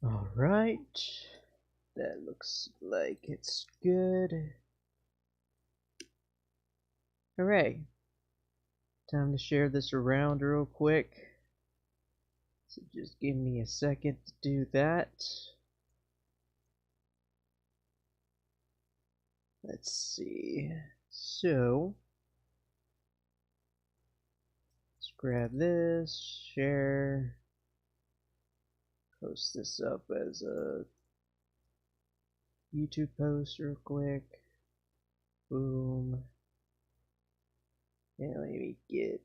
Alright, that looks like it's good. Hooray! Time to share this around real quick. So just give me a second to do that. Let's see. So, let's grab this, share, post this up as a YouTube post real quick. Boom. And let me get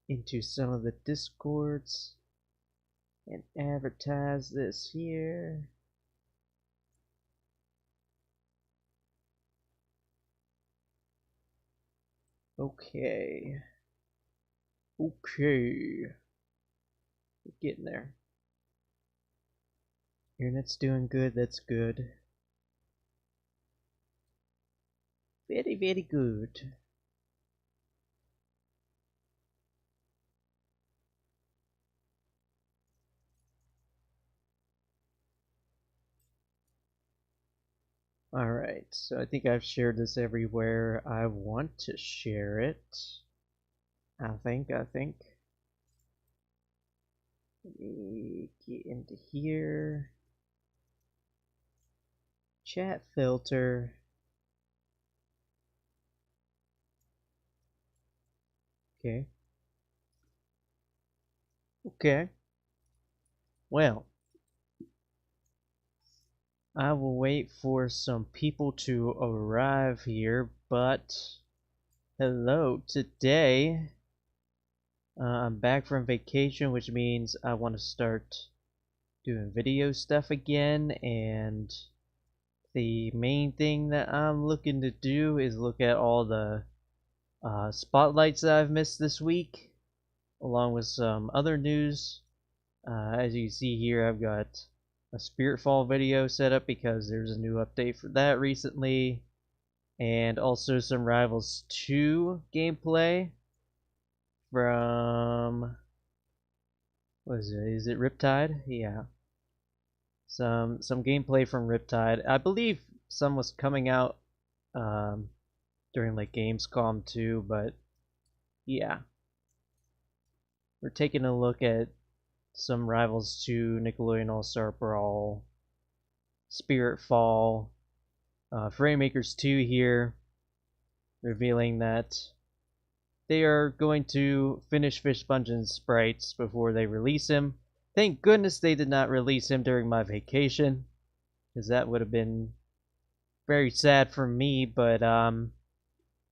into some of the Discords and advertise this here. Okay. We're getting there. Internet's doing good, that's good. Very, very good. Alright, so I think I've shared this everywhere I want to share it. I think. Let me get into here. Chat filter. Okay. Well, I will wait for some people to arrive here, but hello, today I'm back from vacation, which means I want to start doing video stuff again, and the main thing that I'm looking to do is look at all the spotlights that I've missed this week, along with some other news. As you see here, I've got a Spiritfall video set up because there's a new update for that recently, and also some Rivals 2 gameplay from, what is it? Is it Riptide? Yeah. Some gameplay from Riptide. I believe some was coming out during like Gamescom too, but yeah. We're taking a look at some Rivals 2, Nickelodeon All Star Brawl, Spiritfall, Framemakers 2 here, revealing that they are going to finish Fishpunch's sprites before they release him. Thank goodness they did not release him during my vacation, because that would have been very sad for me, but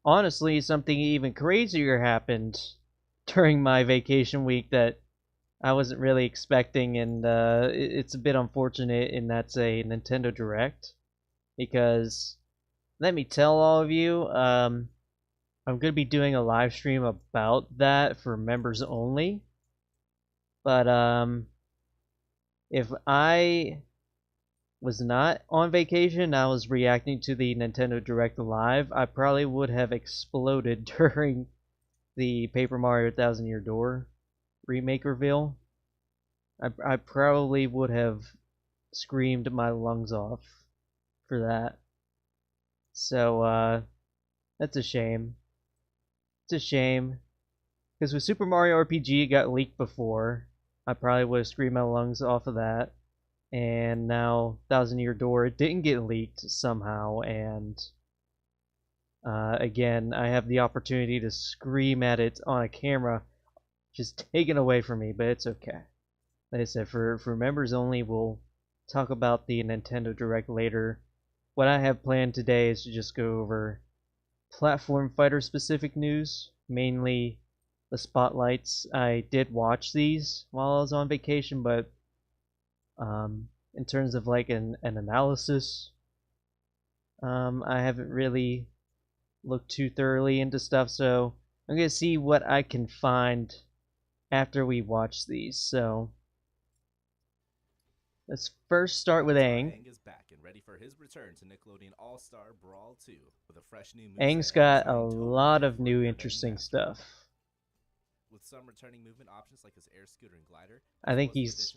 honestly, something even crazier happened during my vacation week that I wasn't really expecting, and it's a bit unfortunate, and that's a Nintendo Direct, because let me tell all of you, I'm going to be doing a live stream about that for members only, but if I was not on vacation, I was reacting to the Nintendo Direct live, I probably would have exploded during the Paper Mario Thousand Year Door remake reveal. I probably would have screamed my lungs off for that. So, that's a shame. It's a shame. Because with Super Mario RPG, it got leaked before. I probably would have screamed my lungs off of that. And now, Thousand Year Door, it didn't get leaked somehow, and again, I have the opportunity to scream at it on a camera, just taken away from me, but it's okay. Like I said, for members only, we'll talk about the Nintendo Direct later. What I have planned today is to just go over platform fighter specific news, mainly the spotlights. I did watch these while I was on vacation, but in terms of like an analysis, I haven't really looked too thoroughly into stuff, so I'm gonna see what I can find after we watch these. So let's first start with Aang. Is back and ready for his return to Nickelodeon All Star Brawl 2 with a fresh new moveset Aang's got a designed totally lot new of for a new airbending interesting master. stuff. With some returning movement options like his air scooter and glider, I think he's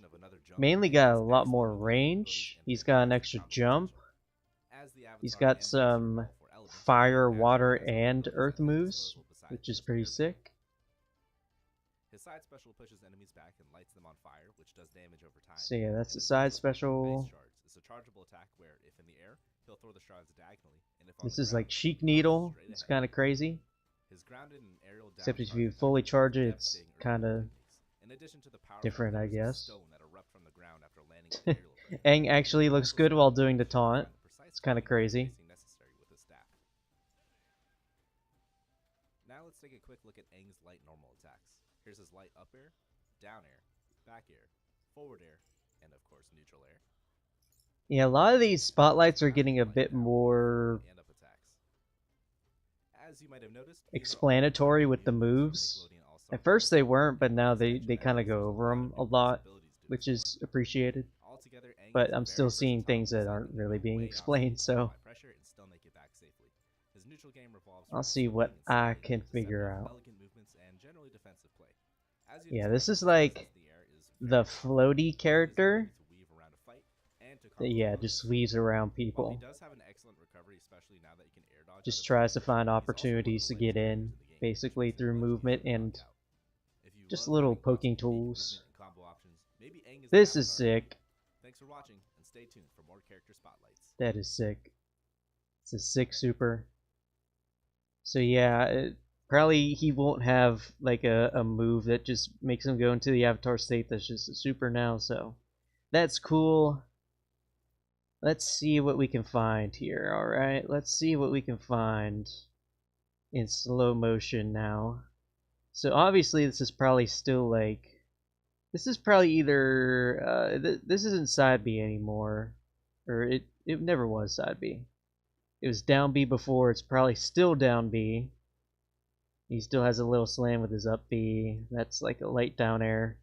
mainly got a lot more range. He's got an extra jump. He's got some fire, water, and earth moves, which is pretty sick. His side special pushes enemies back and lights them on fire, which does damage over time. So yeah, that's the side special. Base shards is a chargeable attack where, if in the air, he'll throw the shards diagonally, and if on This the is ground, like Sheik he'll Needle. straight It's ahead. kind of crazy. His grounded and aerial down Except if charge you attack fully is charge it, it's devastating early kind of techniques. In addition to the powerful different, I pillars of guess. stone that erupt from the ground after landing an aerial effect. Aang actually looks good while doing the taunt. It's kind of crazy. Necessary with his staff. Now let's take a quick look at Aang's light normal attacks. Here's his light up air, down air, back air, forward air, and of course neutral air. Yeah, a lot of these spotlights are getting a bit more And up attacks. As you might have noticed, explanatory with the moves. At first they weren't, but now they kind of go over them a lot, which is appreciated. But I'm still seeing things that aren't really being explained, so I'll see what I can figure out. Yeah, this is like the floaty character that, yeah, just weaves around people. Just tries to find opportunities to get in, basically through movement and just little poking tools. This is sick. Thanks for watching, and stay tuned for more character spotlights. That is sick. It's a sick super. So yeah, probably he won't have like a move that just makes him go into the avatar state. That's just a super now, so that's cool. Let's see what we can find here. Alright, let's see what we can find in slow motion now. So obviously this is probably still like, this is probably either this isn't side B anymore, or it never was side B. It was down B before. It's probably still down B. He still has a little slam with his up B. That's like a light down air.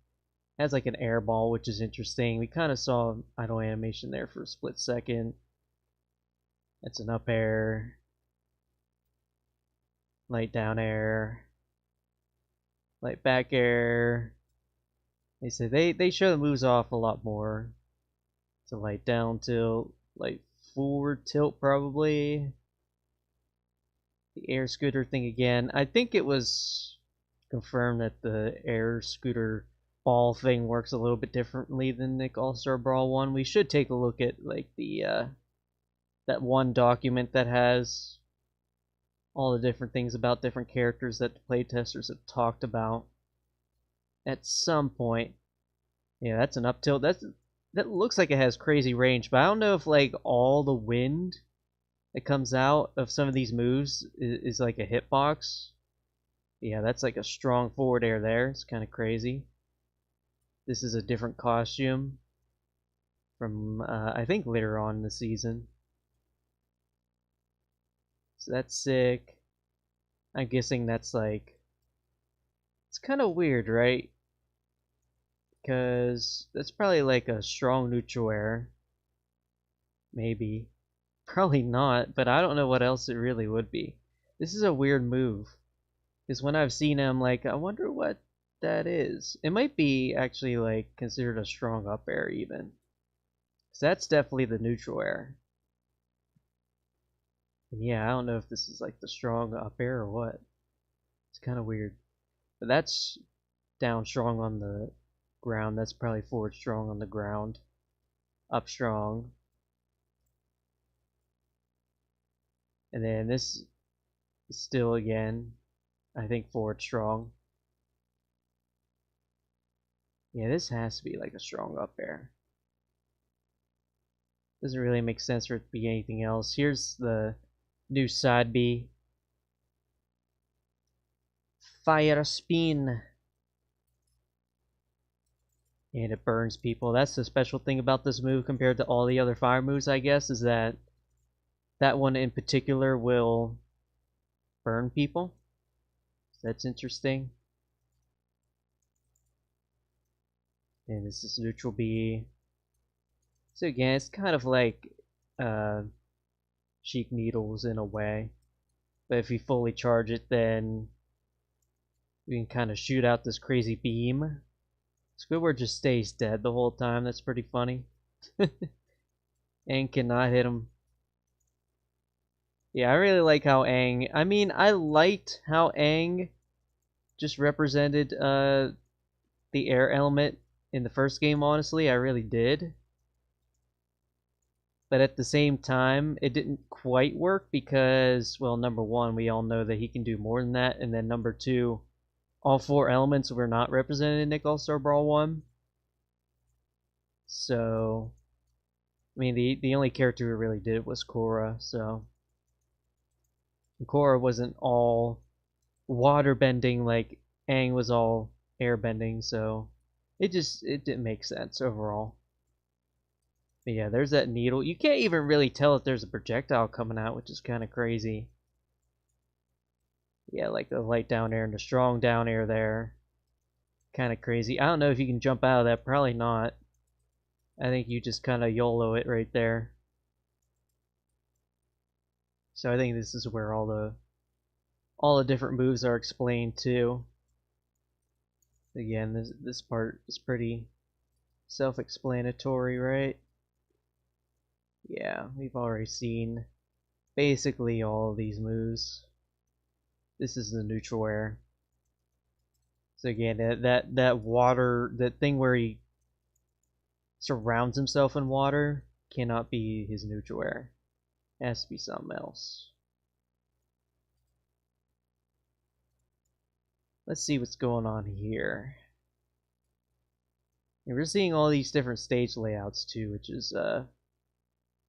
Has like an air ball, which is interesting. We kind of saw idle animation there for a split second. That's an up air, light down air, light back air. They say they show the moves off a lot more. It's a light down tilt, light forward tilt probably. The air scooter thing again. I think it was confirmed that the air scooter ball thing works a little bit differently than Nick All Star Brawl 1. We should take a look at like the that one document that has all the different things about different characters that the playtesters have talked about at some point. Yeah, that's an up tilt. That looks like it has crazy range, but I don't know if like all the wind that comes out of some of these moves is like a hitbox. Yeah, that's like a strong forward air there. It's kind of crazy. This is a different costume from I think later on in the season. So that's sick. I'm guessing that's like, it's kind of weird, right? Because that's probably like a strong neutral air. Maybe. Probably not, but I don't know what else it really would be. This is a weird move. Because when I've seen him, like, I wonder what that is. It might be actually like considered a strong up air even. So that's definitely the neutral air. And yeah, I don't know if this is like the strong up air or what. It's kind of weird. But that's down strong on the ground. That's probably forward strong on the ground. Up strong. And then this is still again, I think forward strong. Yeah, this has to be like a strong up air. Doesn't really make sense for it to be anything else. Here's the new side B. Fire spin. And it burns people. That's the special thing about this move compared to all the other fire moves, I guess, is that that one in particular will burn people. So that's interesting. And this is neutral B. So again, it's kind of like Sheik Needles in a way. But if you fully charge it, then We can kind of shoot out this crazy beam. Squidward just stays dead the whole time. That's pretty funny. Aang cannot hit him. Yeah, I really like how Aang... I mean, I liked how Aang just represented the air element in the first game, honestly. I really did. But at the same time, it didn't quite work because, well, number one, we all know that he can do more than that. And then number two, all four elements were not represented in Nick All Star Brawl 1. So, I mean, the only character who really did was Korra, so... And Korra wasn't all water bending like Aang was all air bending, so it didn't make sense overall. But yeah, there's that needle. You can't even really tell if there's a projectile coming out, which is kind of crazy. Yeah, like the light down air and the strong down air there. Kind of crazy. I don't know if you can jump out of that. Probably not. I think you just kind of YOLO it right there. So I think this is where all the different moves are explained too. Again, this part is pretty self-explanatory, right? Yeah, we've already seen basically all of these moves. This is the neutral air. So again, that water, that thing where he surrounds himself in water cannot be his neutral air. It has to be something else. Let's see what's going on here. And we're seeing all these different stage layouts too, which is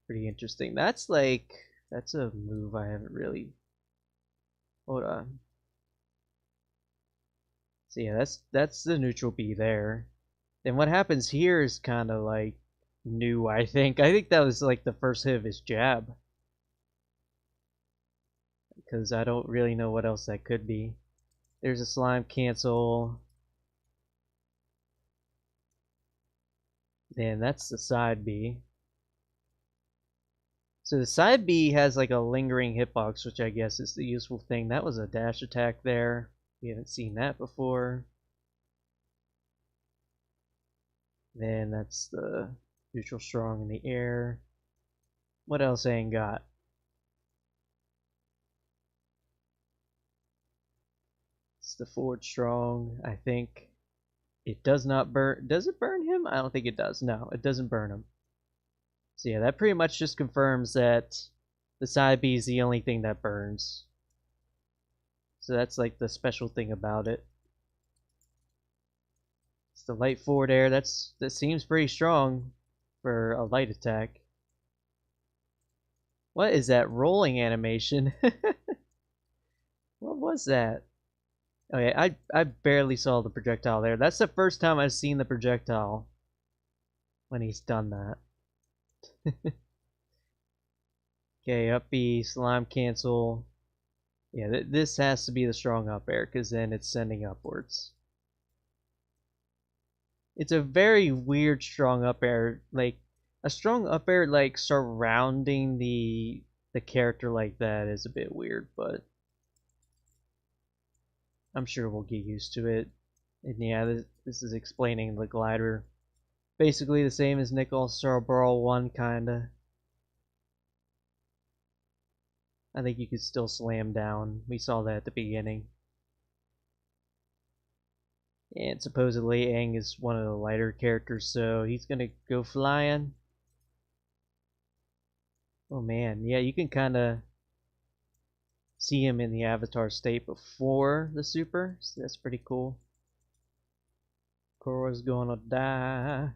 pretty interesting. That's a move I haven't really... Hold on. So yeah, that's the neutral B there. Then what happens here is kind of like new, I think. I think that was like the first hit of his jab. Because I don't really know what else that could be. There's a slime cancel. Then that's the side B. So the side B has like a lingering hitbox, which I guess is the useful thing. That was a dash attack there. We haven't seen that before. Then that's the neutral strong in the air. What else Aang got? It's the forward strong, I think. It does not burn. Does it burn him? I don't think it does. No, it doesn't burn him. So yeah, that pretty much just confirms that the side B is the only thing that burns. So that's like the special thing about it. It's the light forward air. That seems pretty strong for a light attack. What is that rolling animation? What was that? Oh yeah, I barely saw the projectile there. That's the first time I've seen the projectile when he's done that. Okay, up B, slime cancel. Yeah, this has to be the strong up air, because then it's sending upwards. It's a very weird strong up air. Like, a strong up air, like, surrounding the character like that is a bit weird, but I'm sure we'll get used to it. And yeah, this is explaining the glider. Basically the same as Nick All Star Brawl 1, kinda. I think you could still slam down. We saw that at the beginning. And supposedly Aang is one of the lighter characters, so he's gonna go flying. Oh man, yeah, you can kinda see him in the avatar state before the super, so that's pretty cool. Korra's gonna die.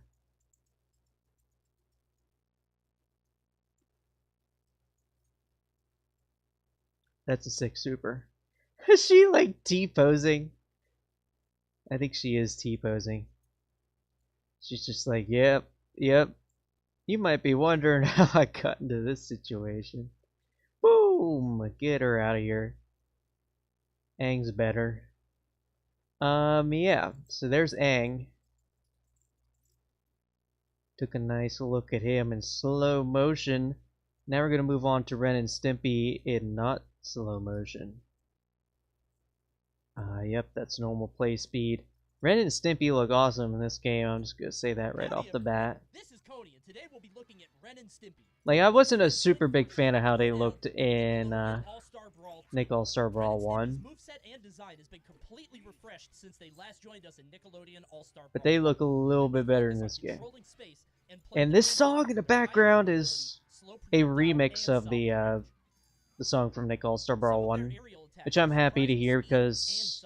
That's a sick super. Is she like T-posing? I think she is T-posing. She's just like, yep. You might be wondering how I got into this situation. Boom! Get her out of here. Aang's better. Yeah. So there's Aang. Took a nice look at him in slow motion. Now we're gonna move on to Ren and Stimpy in not slow motion. Yep, that's normal play speed. Ren and Stimpy look awesome in this game. I'm just gonna say that right off the bat. This is Cody, and today we'll be looking at Ren and Stimpy. Like, I wasn't a super big fan of how they looked in Nick All Star Brawl 1. But they look a little bit better in this game. And this song in the background is a remix of the song from Nick All Star Brawl 1, which I'm happy to hear because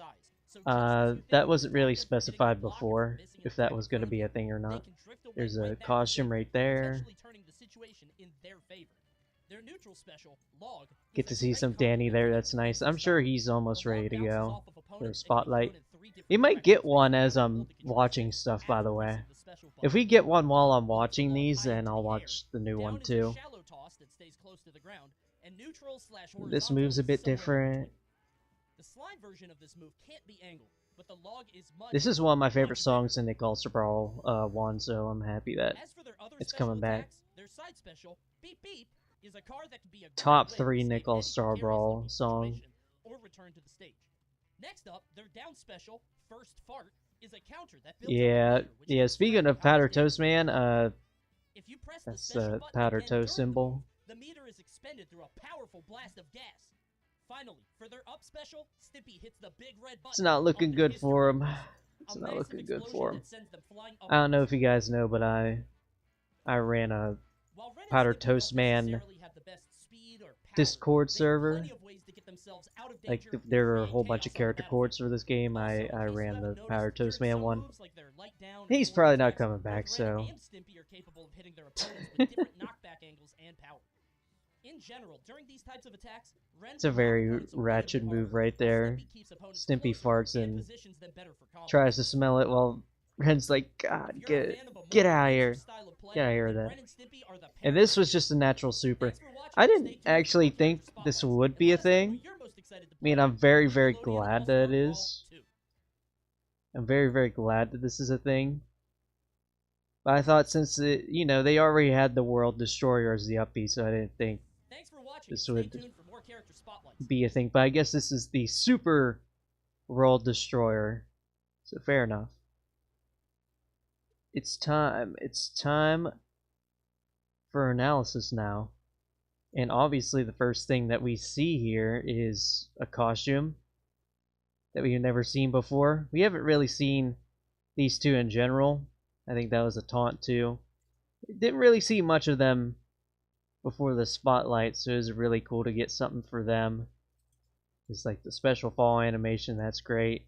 that wasn't really specified before if that was going to be a thing or not. There's a costume right there. Get to see some Danny there, that's nice. I'm sure he's almost ready to go for a spotlight. We might get one as I'm watching stuff, by the way. If we get one while I'm watching these, then I'll watch the new one too. This move's a bit different. This is one of my favorite songs in Nick All Star Brawl 1, so I'm happy that it's coming back. Top 3 Nick All Star Brawl song. Next up, their down special, First Fart, is a counter that yeah. Speaking of Powder Toast Man, that's the Powder Toast symbol. The meter is expended through a powerful blast of gas. Finally, for their up special, Stimpy hits the big red button. It's not looking good for him. It's not looking good for him. I don't know if you guys know, but I ran a Powder Toast Man Discord server. Like, there are a whole bunch of character codes for this game. I ran the Powder Toast Man one. He's probably not coming back, so. In general, during these types of attacks, it's a very ratchet move right there. Stimpy farts and tries to smell it while Ren's like, God, get out of here. Get out of here with that. And this was just a natural super. I didn't actually think this would be a thing. I mean, I'm very, very glad that it is. I'm very, very glad that this is a thing. But I thought since it, they already had the World Destroyer as the uppie, so I didn't think this would be a thing. But I guess this is the Super World Destroyer, so fair enough. It's time. It's time for analysis now. And obviously the first thing that we see here is a costume that we've never seen before. We haven't really seen these two in general. I think that was a taunt too. Didn't really see much of them before the spotlight, so it was really cool to get something for them. It's like the special fall animation, that's great.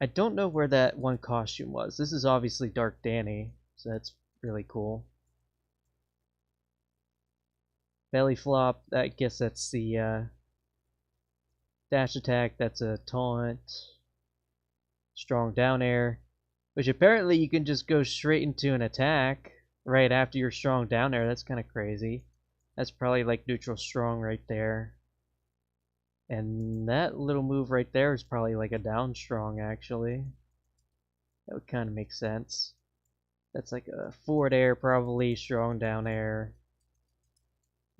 I don't know where that one costume was. This is obviously Dark Danny, so that's really cool. Belly flop, I guess that's the dash attack, that's a taunt. Strong down air, which apparently you can just go straight into an attack right after your strong down air. That's kind of crazy. That's probably like neutral strong right there. And that little move right there is probably like a down strong actually. That would kind of make sense. That's like a forward air, probably strong down air.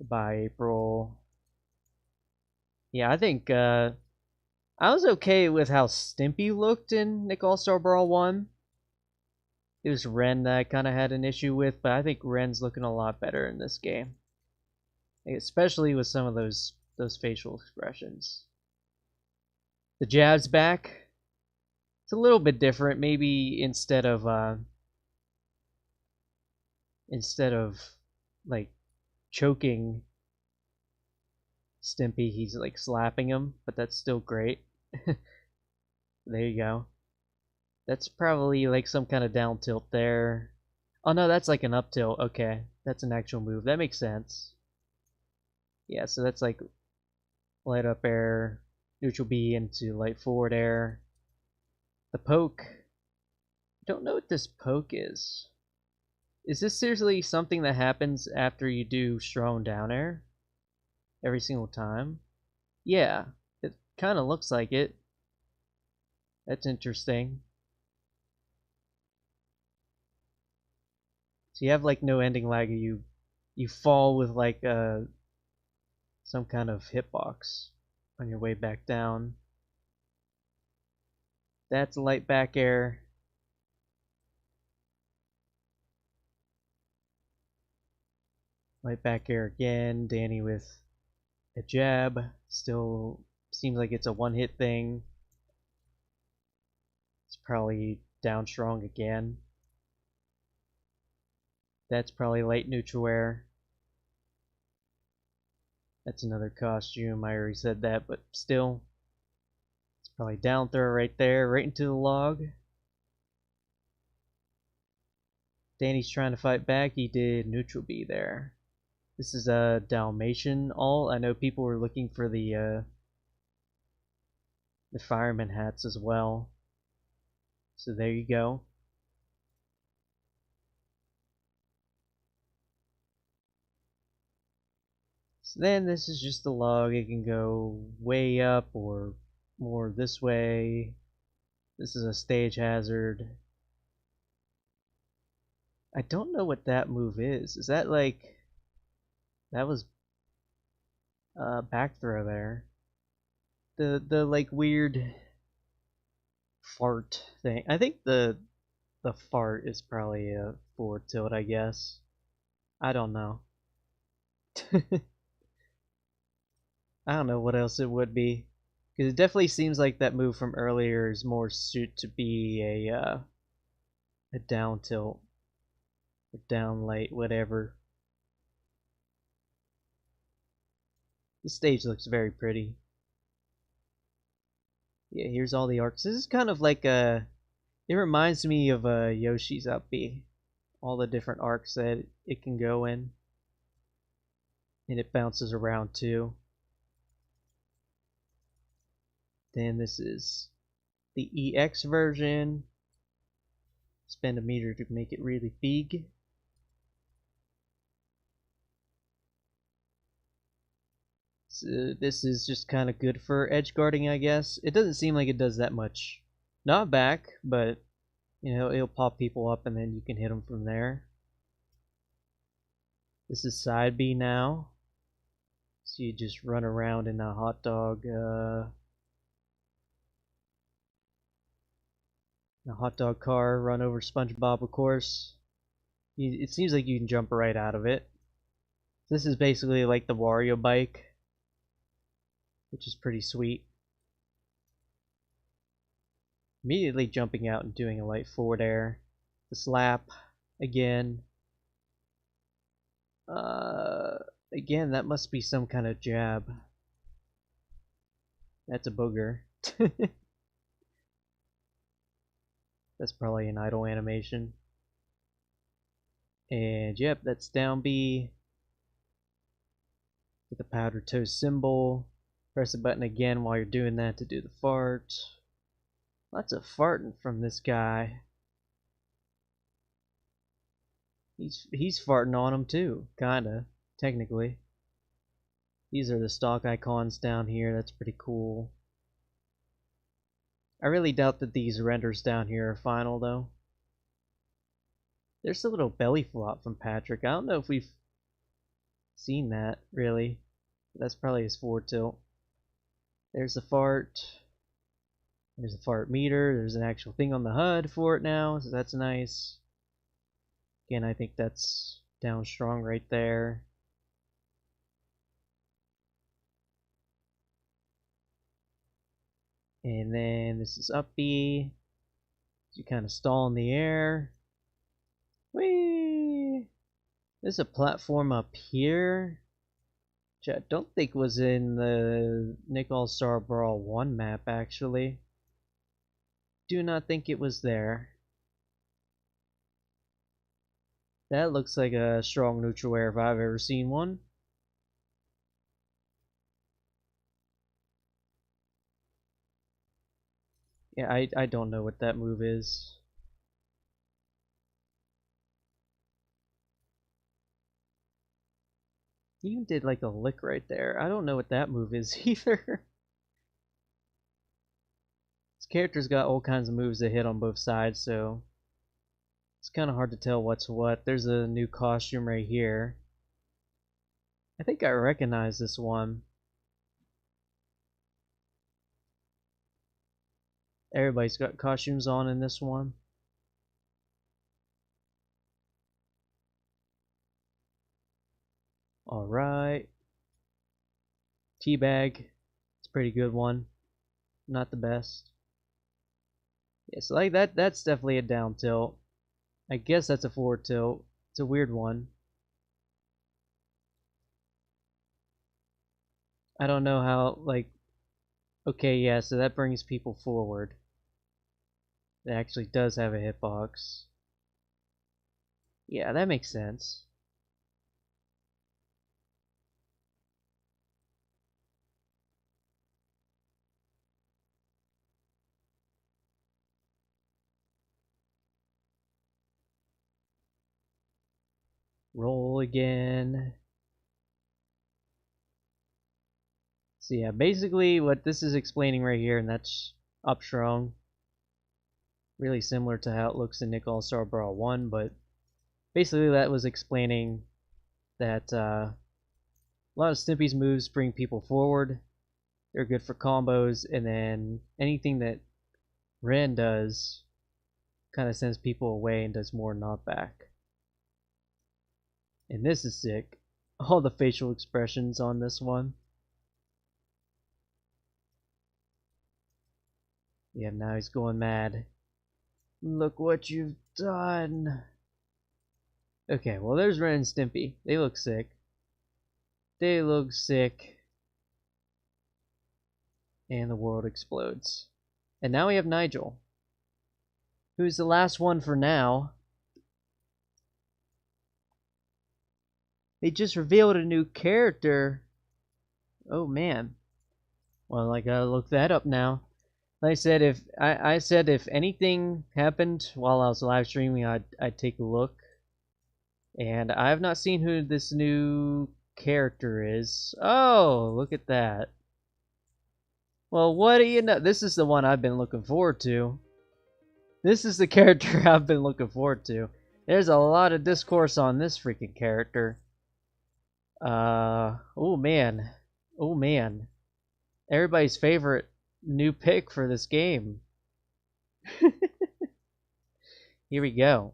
By April. Yeah, I think I was okay with how Stimpy looked in Nick All Star Brawl 1. It was Ren that I kind of had an issue with, but I think Ren's looking a lot better in this game. Especially with some of those facial expressions. The jab's back. It's a little bit different. Maybe instead of like choking Stimpy, he's like slapping him, but that's still great. There you go. That's probably like some kind of down tilt there. Oh no, that's like an up tilt. Okay, that's an actual move. That makes sense. Yeah, so that's like light up air, neutral B into light forward air. The poke. I don't know what this poke is. Is this seriously something that happens after you do strong down air? Every single time? Yeah, it kind of looks like it. That's interesting. So you have like no ending lag, you fall with like some kind of hitbox on your way back down. That's light back air. Light back air again. Danny with a jab. Still seems like it's a one-hit thing. It's probably down strong again. That's probably light neutral air. That's another costume. I already said that, but still. It's probably down throw right there, right into the log. Danny's trying to fight back. He did neutral B there. This is a Dalmatian all. I know people were looking for the fireman hats as well. So there you go. So then this is just the log. It can go way up or more this way. This is a stage hazard. I don't know what that move is. Is that like... That was back throw there. The like weird fart thing. I think the fart is probably a forward tilt, I guess. I don't know. I don't know what else it would be. Because it definitely seems like that move from earlier is more suited to be a down tilt. Or down light, whatever. The stage looks very pretty. Yeah, here's all the arcs. This is kind of like a... It reminds me of Yoshi's Up B. All the different arcs that it can go in. And it bounces around too. Then this is the EX version. Spend a meter to make it really big. So this is just kind of good for edge guarding, I guess. It doesn't seem like it does that much. Not back, but you know, it'll pop people up and then you can hit them from there. This is side B now. So you just run around in a hot dog car, run over SpongeBob, of course. It seems like you can jump right out of it. This is basically like the Wario bike, which is pretty sweet. Immediately jumping out and doing a light forward air. The slap again. Again, that must be some kind of jab. That's a booger. That's probably an idle animation. And yep, that's down B with the powder toast symbol. Press the button again while you're doing that to do the fart. Lots of farting from this guy. He's farting on him too, kinda, technically. These are the stock icons down here. That's pretty cool. I really doubt that these renders down here are final though. There's a little belly flop from Patrick. I don't know if we've seen that really. That's probably his forward tilt. There's the fart. There's a fart meter. There's an actual thing on the HUD for it now, so that's nice. Again, I think that's down strong right there. And then this is up B. So you kind of stall in the air. Whee! There's a platform up here, which I don't think was in the Nick All Star Brawl 1 map actually. Do not think it was there. That looks like a strong neutral air if I've ever seen one. Yeah, I don't know what that move is. He even did like a lick right there. I don't know what that move is either. This character's got all kinds of moves that hit on both sides, so it's kind of hard to tell what's what. There's a new costume right here. I think I recognize this one. Everybody's got costumes on in this one. Alright. Teabag. It's a pretty good one. Not the best. Yeah, so like that's definitely a down tilt. I guess that's a forward tilt. It's a weird one. I don't know how, like, okay, yeah, so that brings people forward. It actually does have a hitbox. Yeah, that makes sense. Roll again. So yeah, basically what this is explaining right here, and that's up strong. Really similar to how it looks in Nick All Star Brawl 1, but basically that was explaining that a lot of Stimpy's moves bring people forward. They're good for combos, and then anything that Ren does kind of sends people away and does more knockback. And this is sick. All the facial expressions on this one. Yeah, now he's going mad. Look what you've done. Okay, well there's Ren and Stimpy. They look sick. They look sick. And the world explodes. And now we have Nigel, who's the last one for now. They just revealed a new character. Oh man. Well, I gotta look that up now. Like I said if anything happened while I was live streaming, I'd take a look. And I have not seen who this new character is. Oh, look at that. Well, what do you know? This is the one I've been looking forward to. This is the character I've been looking forward to. There's a lot of discourse on this freaking character. Oh man. Oh man. Everybody's favorite new pick for this game. Here we go.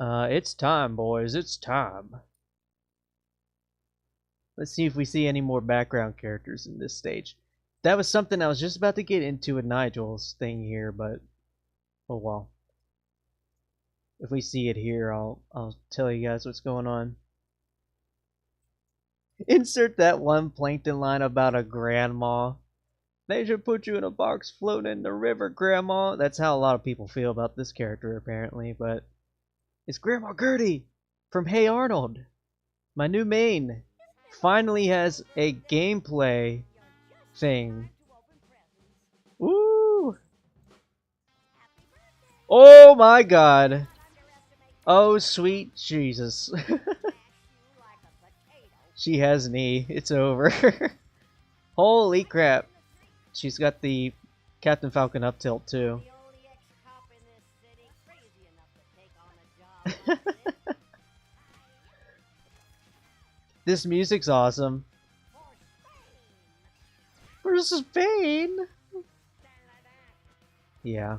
It's time, boys. It's time. Let's see if we see any more background characters in this stage. That was something I was just about to get into with Nigel's thing here, but oh well. If we see it here, I'll tell you guys what's going on. Insert that one Plankton line about a grandma. They should put you in a box floating in the river, Grandma. That's how a lot of people feel about this character, apparently, but it's Grandma Gertie from Hey Arnold. My new main finally has a gameplay thing. Woo! Oh my god. Oh sweet Jesus. She has an E. It's over. Holy crap. She's got the Captain Falcon up tilt too. This music's awesome. For Spain! Yeah.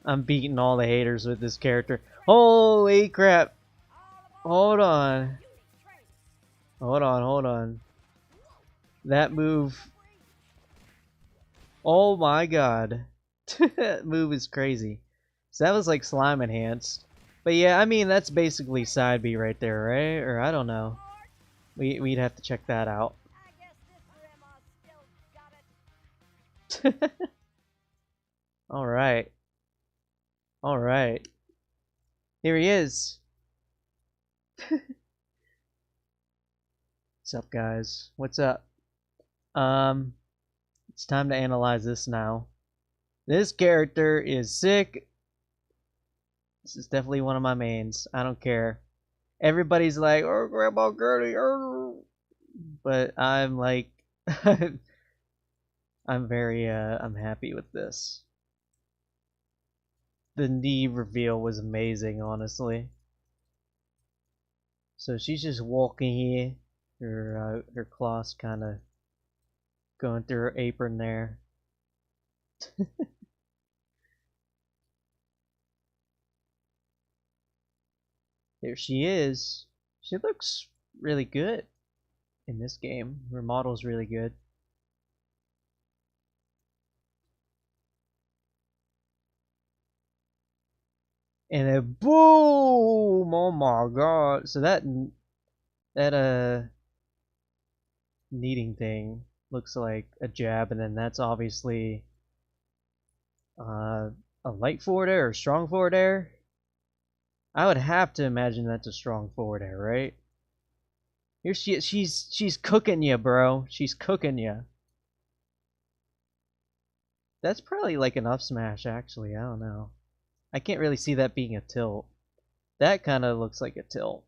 I'm beating all the haters with this character. Holy crap! Hold on. Hold on, hold on. That move. Oh my god. That move is crazy. So that was like slime enhanced. But yeah, I mean, that's basically side B right there, right? Or I don't know. We'd have to check that out. Alright. Alright. Here he is. What's up, guys? What's up? It's time to analyze this now. This character is sick. This is definitely one of my mains. I don't care. Everybody's like, oh, Grandma Gertie, oh. But I'm like, I'm happy with this. The knee reveal was amazing, honestly. So she's just walking here. Her cloth's kind of going through her apron there. There she is. She looks really good in this game. Her model's really good. And then boom! Oh my god! So that kneading thing looks like a jab, and then that's obviously a light forward air or strong forward air. I would have to imagine that's a strong forward air, right? Here she is. She's cooking you, bro. She's cooking you. That's probably like an up smash, actually. I don't know. I can't really see that being a tilt. That kind of looks like a tilt.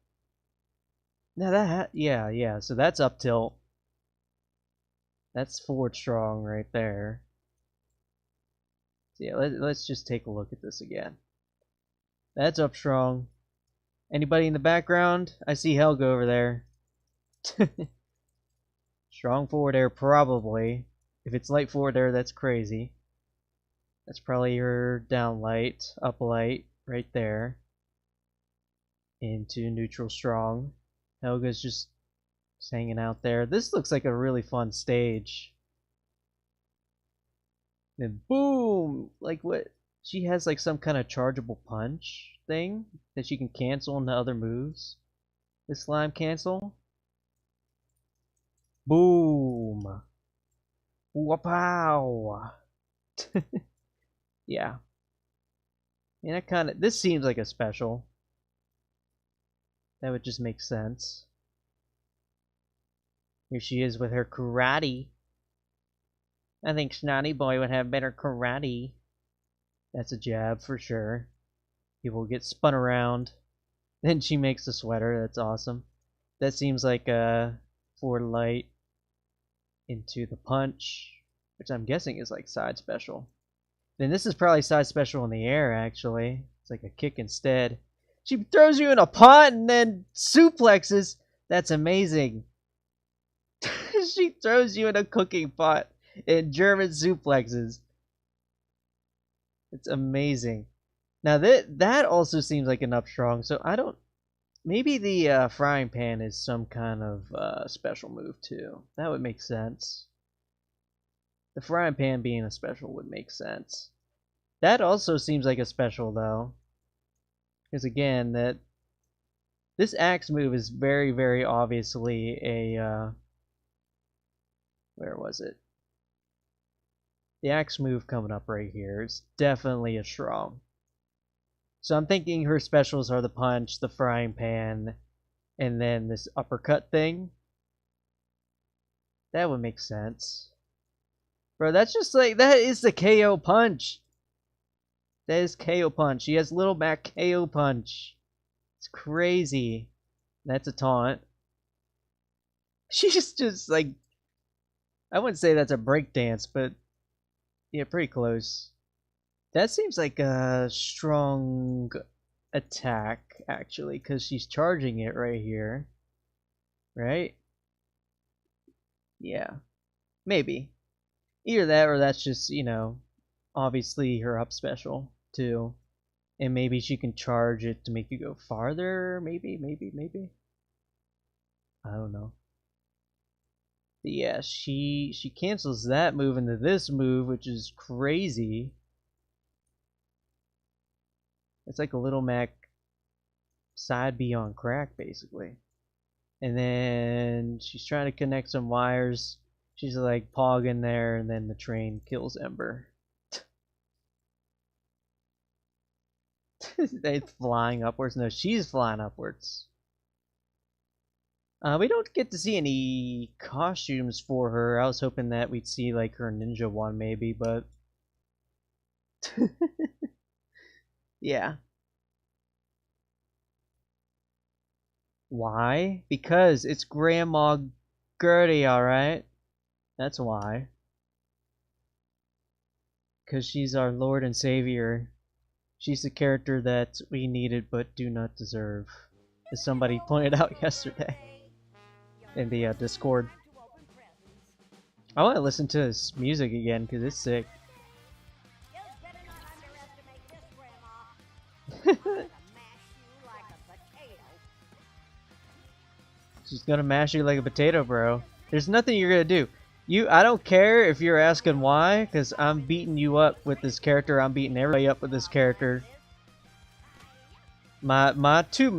Now yeah. So that's up tilt. That's forward strong right there. So yeah, let's just take a look at this again. That's up strong. Anybody in the background? I see Helga over there. Strong forward air, probably. If it's light forward air, that's crazy. That's probably your down light, up light, right there. Into neutral strong. Helga's just hanging out there. This looks like a really fun stage. Then boom! Like what? She has like some kind of chargeable punch thing that she can cancel into other moves. This slime cancel. Boom! Wapow! Yeah. And that kind of, this seems like a special. That would just make sense. Here she is with her karate. I think Snotty Boy would have better karate. That's a jab for sure. People get spun around. Then she makes the sweater. That's awesome. That seems like a forward light into the punch, which I'm guessing is like side special. Then this is probably side special in the air, actually. It's like a kick instead. She throws you in a pot and then suplexes. That's amazing. She throws you in a cooking pot and German suplexes. It's amazing. Now that also seems like an up strong. So I don't. Maybe the frying pan is some kind of special move too. That would make sense. The frying pan being a special would make sense. That also seems like a special though. Because again, this axe move is very, very obviously a where was it? The axe move coming up right here is definitely a strong. So I'm thinking her specials are the punch, the frying pan, and then this uppercut thing. That would make sense. Bro, that's just like, that is the KO punch. That is KO punch. She has Little Mac KO punch. It's crazy. That's a taunt. She's just like, I wouldn't say that's a breakdance, but yeah, pretty close. That seems like a strong attack, actually, because she's charging it right here. Right? Yeah. Maybe. Either that or that's just, you know, obviously her up special, too. And maybe she can charge it to make you go farther. Maybe. I don't know. But yeah, she cancels that move into this move, which is crazy. It's like a Little Mac side B on crack, basically. And then she's trying to connect some wires. She's like pogging there, and then the train kills Ember. They flying upwards. No, she's flying upwards. We don't get to see any costumes for her. I was hoping that we'd see like her ninja one maybe, but yeah. Why? Because it's Grandma Gertie, alright? That's why. Because she's our Lord and Savior. She's the character that we needed but do not deserve. As somebody pointed out yesterday in the Discord. I want to listen to his music again because it's sick. She's gonna mash you like a potato, bro. There's nothing you're gonna do. I don't care if you're asking why, because I'm beating you up with this character. I'm beating everybody up with this character. My two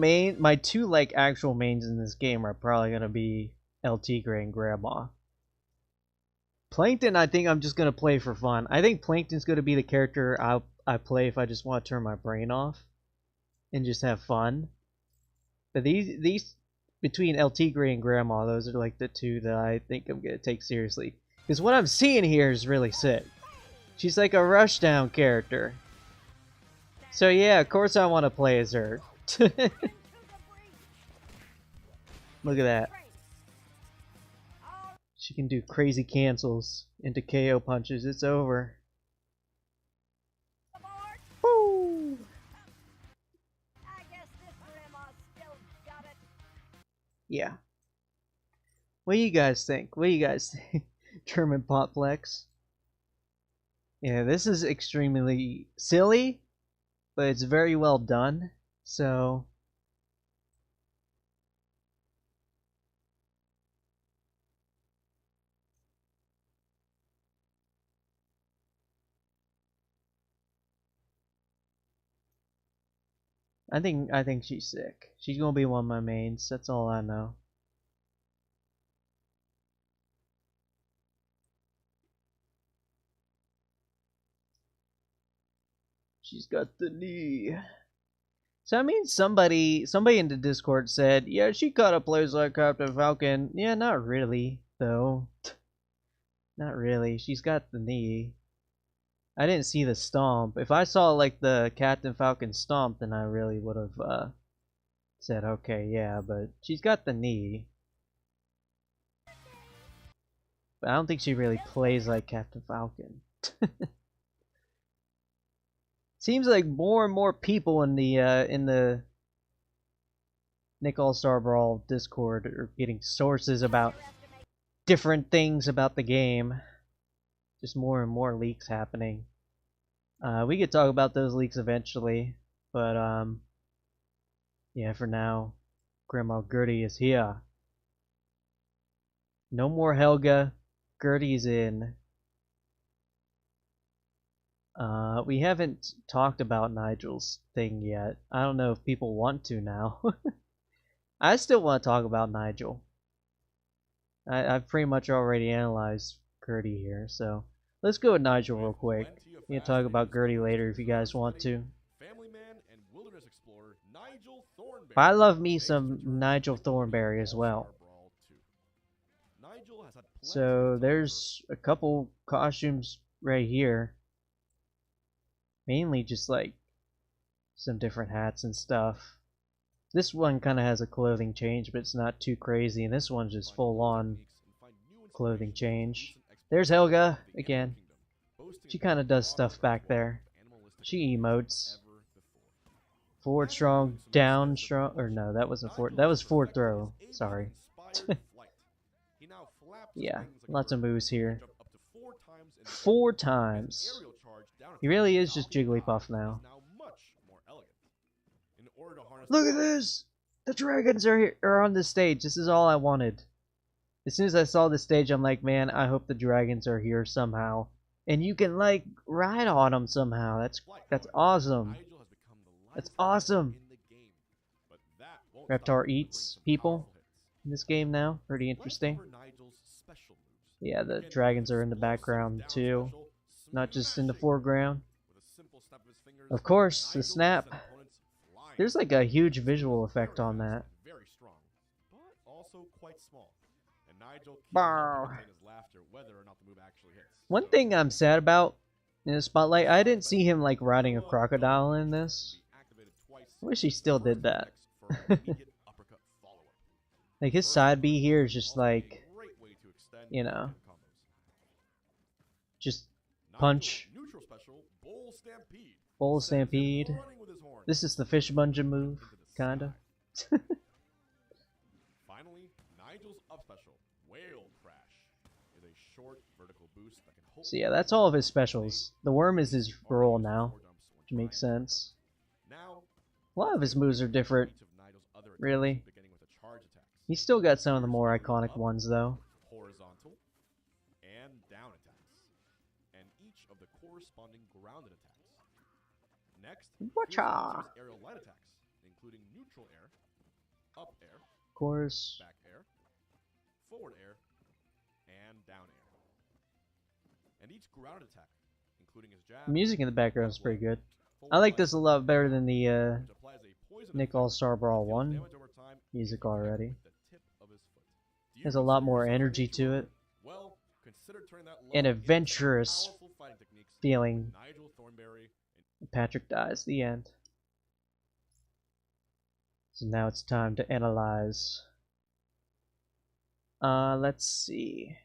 like actual mains in this game are probably gonna be LT Gray and Grandma. Plankton, I think I'm just gonna play for fun. I think Plankton's gonna be the character I play if I just want to turn my brain off and just have fun. But these between LT Gray and Grandma, those are like the two that I think I'm gonna take seriously. Because what I'm seeing here is really sick. She's like a rushdown character. So yeah, of course I want to play as her. Look at that. She can do crazy cancels into KO punches. It's over. Woo! Yeah. What do you guys think? What do you guys think? German Potplex. Yeah, this is extremely silly, but it's very well done. So I think she's sick. She's gonna be one of my mains. That's all I know. She's got the knee. So I mean, somebody in the Discord said, yeah, she caught up plays like Captain Falcon. Yeah, not really, though. Not really. She's got the knee. I didn't see the stomp. If I saw like the Captain Falcon stomp, then I really would have said, okay, yeah, but she's got the knee. But I don't think she really plays like Captain Falcon. Seems like more and more people in the Nick All Star Brawl Discord are getting sources about different things about the game. Just more and more leaks happening. We could talk about those leaks eventually, but yeah, for now, Grandma Gertie is here. No more Helga. Gertie's in. We haven't talked about Nigel's thing yet. I don't know if people want to now. I still want to talk about Nigel. I've pretty much already analyzed Gertie here, so let's go with Nigel real quick. We can talk about Gertie later if you guys want to. But I love me some Nigel Thornberry as well. So there's a couple costumes right here. Mainly just like some different hats and stuff. This one kind of has a clothing change, but it's not too crazy. And this one's just full on clothing change. There's Helga again. She kind of does stuff back there. She emotes. Forward strong, down strong, or no, that wasn't forward. That was forward throw. Sorry. Yeah, lots of moves here. 4 times. He really is just Jigglypuff now. Look at this! The dragons are here, are on the stage. This is all I wanted. As soon as I saw the stage, I'm like, man, I hope the dragons are here somehow. And you can like ride on them somehow. That's awesome. That's awesome. Reptar eats people in this game now. Pretty interesting. Yeah, the dragons are in the background too, not just in the foreground. Of course, the snap. There's like a huge visual effect on that. Bar. One thing I'm sad about in the Spotlight, I didn't see him like riding a crocodile in this. I wish he still did that. Like his side B here is just like, you know, just punch. Bowl Stampede. This is the fish bungee move, kinda. So yeah, that's all of his specials. The worm is his role now, which makes sense. A lot of his moves are different, Each of Nigel's other attacks, really. beginning with the charge attacks. He's still got some of the more iconic ones, though. Horizontal and down attacks, and each of the corresponding grounded attacks. Next, here's Watcha! Nigel's aerial light attacks, including neutral air, up air, Of course. back air, forward air, and down air. And each grounded attack, including his jab, The music in the background is pretty good. forward I like light, this a lot better than the which applies a poison Nick effect All Star Brawl that deals 1 damage over time music if hit already. with the tip of his foot. Do you Has a lot consider more yourself an energy to introvert? it. Well, consider turning that An love into adventurous powerful fighting techniques feeling. with Nigel Thornberry and Patrick dies. The end. So now it's time to analyze. Let's see.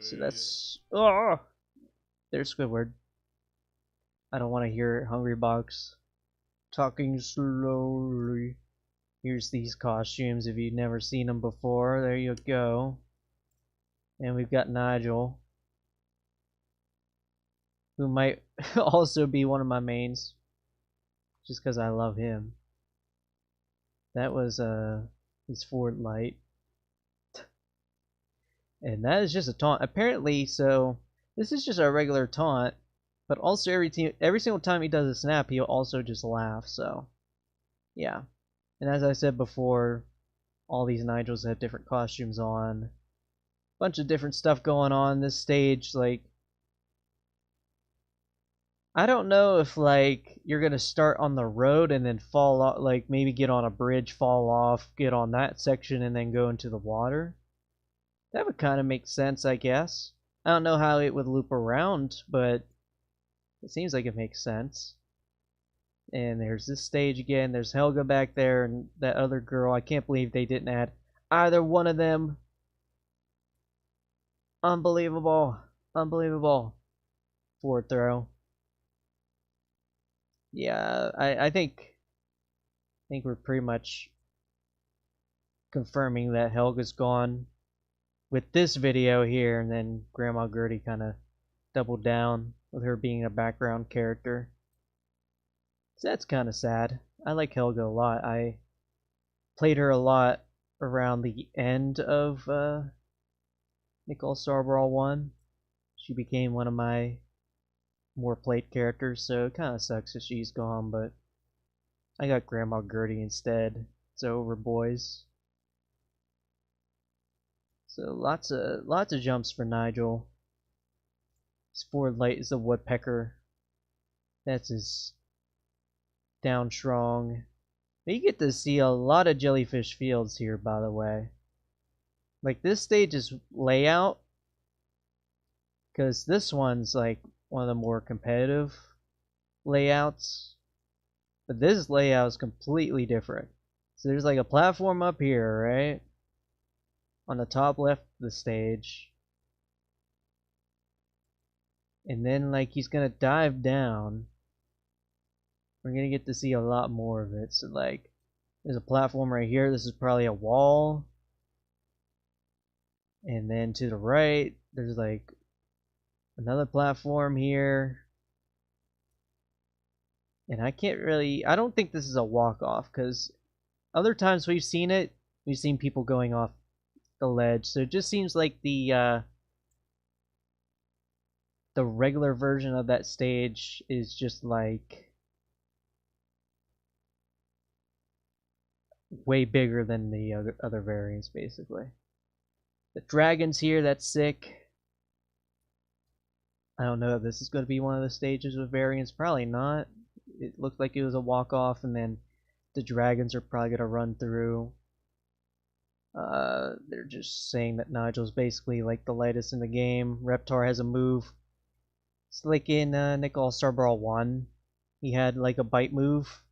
So that's... Oh! There's Squidward. I don't want to hear Hungry Box talking slowly. Here's these costumes if you've never seen them before. There you go. And we've got Nigel, who might also be one of my mains, just because I love him. That was his forward light. And that is just a taunt. Apparently, so this is just a regular taunt, but also every single time he does a snap, he'll also just laugh. So, yeah. And as I said before, all these Nigels have different costumes on, bunch of different stuff going on this stage. Like, I don't know if like you're gonna start on the road and then fall off, like maybe get on a bridge, fall off, get on that section, and then go into the water. That would kind of make sense, I guess. I don't know how it would loop around, but it seems like it makes sense. And there's this stage again. There's Helga back there and that other girl. I can't believe they didn't add either one of them. Unbelievable. Unbelievable. Forward throw. Yeah, I think we're pretty much confirming that Helga's gone with this video here, and then Grandma Gertie kind of doubled down with her being a background character. So that's kind of sad. I like Helga a lot. I played her a lot around the end of Nick All Star Brawl 1. She became one of my more played characters, so it kind of sucks that she's gone, but I got Grandma Gertie instead. It's over, boys. So lots of jumps for Nigel. His forward light is the woodpecker. That's his down strong. You get to see a lot of jellyfish fields here, by the way. Like this stage's layout, because this one's like one of the more competitive layouts, but this layout is completely different. So there's like a platform up here, right? On the top left of the stage. And then like he's gonna dive down. We're gonna get to see a lot more of it. So like there's a platform right here. This is probably a wall. And then to the right, there's like another platform here. And I don't think this is a walk-off, because other times we've seen people going off the ledge. So it just seems like the regular version of that stage is just like way bigger than the other variants, basically. The dragon's here, that's sick. I don't know if this is going to be one of the stages with variants. Probably not. It looked like it was a walk-off, and then the dragons are probably going to run through. They're just saying that Nigel's basically like the lightest in the game. Reptar has a move. It's like in Nick All Star Brawl 1. He had like a bite move.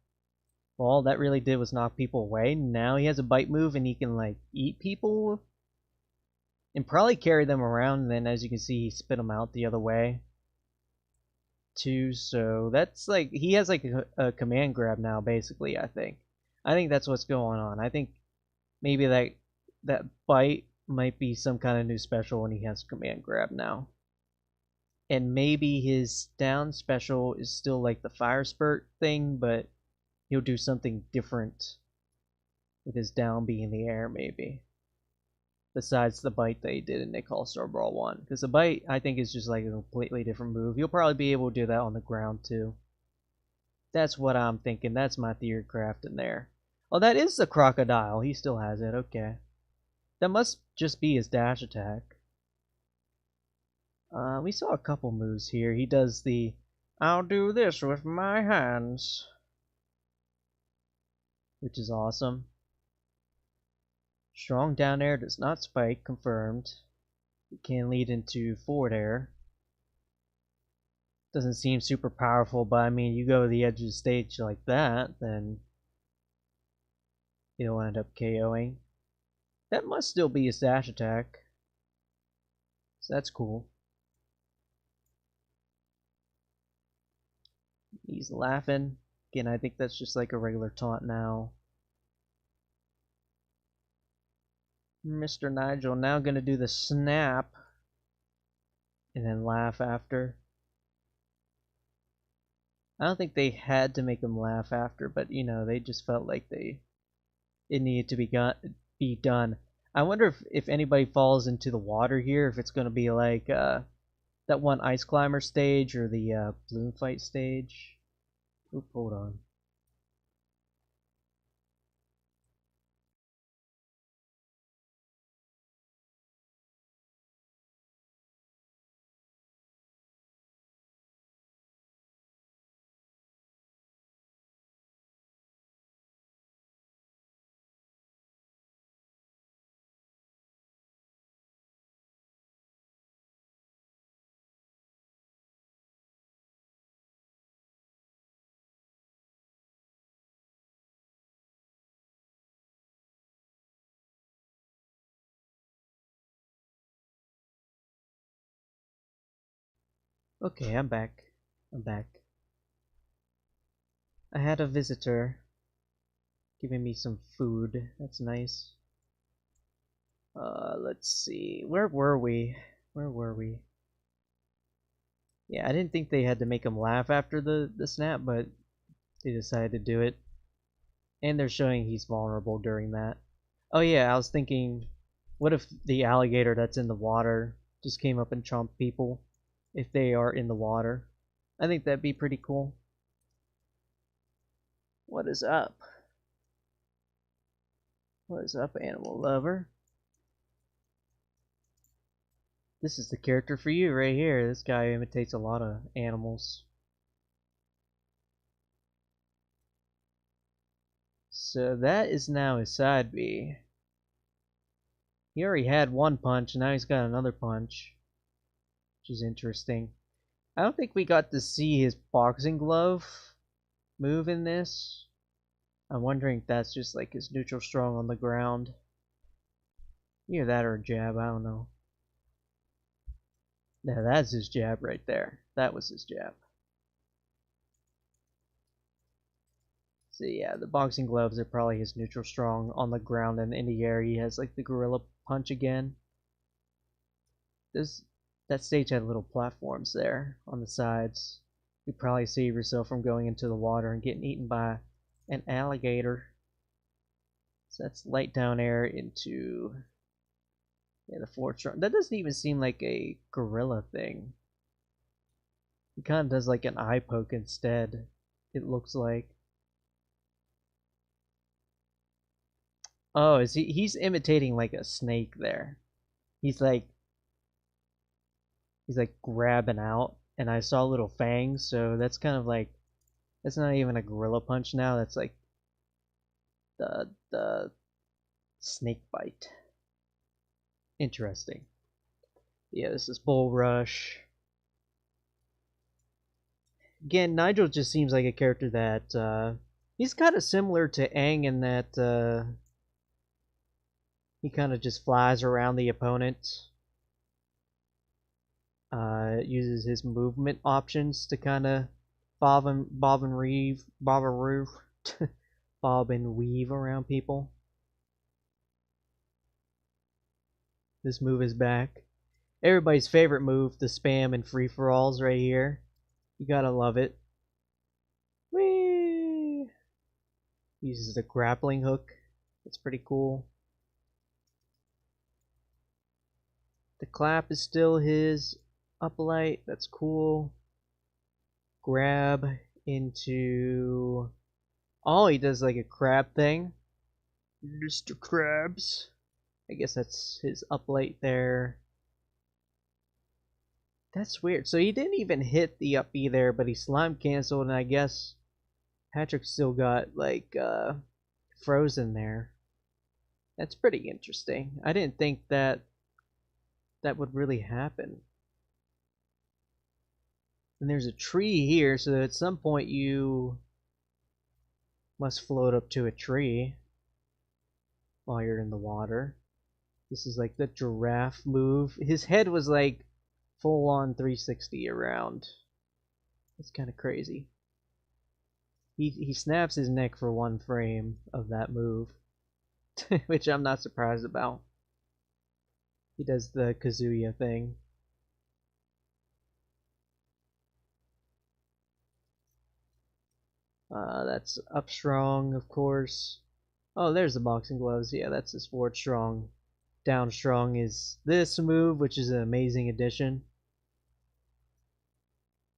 Well, all that really did was knock people away. Now he has a bite move and he can like eat people and probably carry them around, and then as you can see he spit them out the other way too. So that's like, he has like a command grab now, basically. I think that's what's going on. I think maybe that bite might be some kind of new special when he has command grab now. And maybe his down special is still like the fire spurt thing, but he'll do something different with his down B in the air, maybe. Besides the bite that he did in Nick All Star Brawl 1. Because the bite, I think, is just like a completely different move. He'll probably be able to do that on the ground, too. That's what I'm thinking. That's my theory crafting there. Oh, that is the crocodile. He still has it. Okay. That must just be his dash attack. We saw a couple moves here. He does the, I'll do this with my hands, which is awesome. Strong down air does not spike, confirmed. It can lead into forward air. Doesn't seem super powerful, but I mean, you go to the edge of the stage like that, then you'll end up KOing. That must still be his dash attack. So that's cool. He's laughing. Again, I think that's just like a regular taunt now. Mr. Nigel now gonna do the snap and then laugh after. I don't think they had to make him laugh after, but you know, they just felt like it needed to be done. I wonder if anybody falls into the water here, if it's gonna be like that one ice climber stage or the balloon fight stage. Oop, hold on. Okay, I'm back. I'm back. I had a visitor giving me some food. That's nice. Let's see. Where were we? Where were we? Yeah, I didn't think they had to make him laugh after the snap, but they decided to do it. And they're showing he's vulnerable during that. Oh yeah, I was thinking, what if the alligator that's in the water just came up and chomped people if they are in the water? I think that'd be pretty cool. What is up? What is up, animal lover? This is the character for you right here. This guy imitates a lot of animals. So that is now his side B. He already had one punch, and now he's got another punch, which is interesting. I don't think we got to see his boxing glove move in this. I'm wondering if that's just like his neutral strong on the ground. Either that or a jab, I don't know. Now that's his jab right there. That was his jab. So yeah, the boxing gloves are probably his neutral strong on the ground, and in the air he has like the gorilla punch again. That stage had little platforms there on the sides. You'd probably save yourself from going into the water and getting eaten by an alligator. So that's light down air into the forward strong. That doesn't even seem like a gorilla thing. He kind of does like an eye poke instead, it looks like. Oh, he's imitating like a snake there. He's like grabbing out, and I saw little fangs, so that's kind of like, that's not even a gorilla punch now, that's like the snake bite. Interesting. Yeah, this is Bull Rush. Again, Nigel just seems like a character that he's kind of similar to Aang in that he kind of just flies around the opponent. Uses his movement options to kind of bob and weave around people. This move is back. Everybody's favorite move, the spam and free-for-alls right here. You gotta love it. Whee! Uses the grappling hook. That's pretty cool. The clap is still his uplight. That's cool. Grab into... Oh, he does like a crab thing. Mr. Krabs. I guess that's his uplight there. That's weird. So he didn't even hit the up B there, but he slime canceled, and I guess Patrick still got like frozen there. That's pretty interesting. I didn't think that would really happen. And there's a tree here, so at some point you must float up to a tree while you're in the water. This is like the giraffe move. His head was like full on 360 around. It's kind of crazy. He snaps his neck for one frame of that move, which I'm not surprised about. He does the Kazuya thing. That's up strong, of course. Oh, there's the boxing gloves. Yeah, that's his forward strong. Down strong is this move, which is an amazing addition.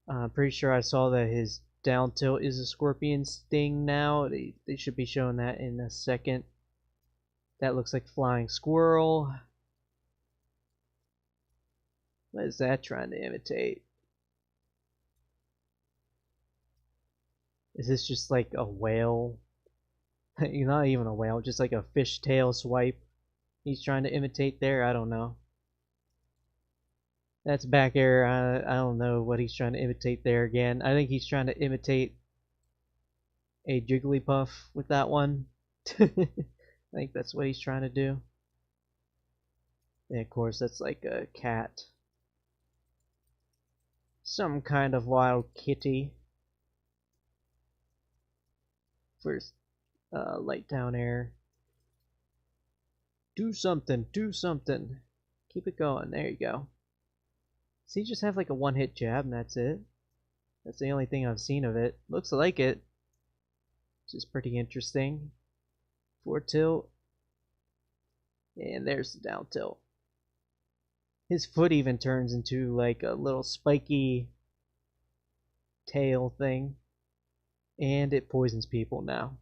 I'm pretty sure I saw that his down tilt is a scorpion sting now. They should be showing that in a second. That looks like flying squirrel. What is that trying to imitate? Is this just like a whale? Not even a whale, just like a fishtail swipe he's trying to imitate there? I don't know. That's back air. I don't know what he's trying to imitate there again. I think he's trying to imitate a Jigglypuff with that one. I think that's what he's trying to do. And of course, that's like a cat. Some kind of wild kitty. First, light down air. Do something, do something. Keep it going. There you go. Does he just have like a one-hit jab and that's it? That's the only thing I've seen of it. Looks like it. Which is pretty interesting. Forward tilt. And there's the down tilt. His foot even turns into like a little spiky tail thing. And it poisons people now.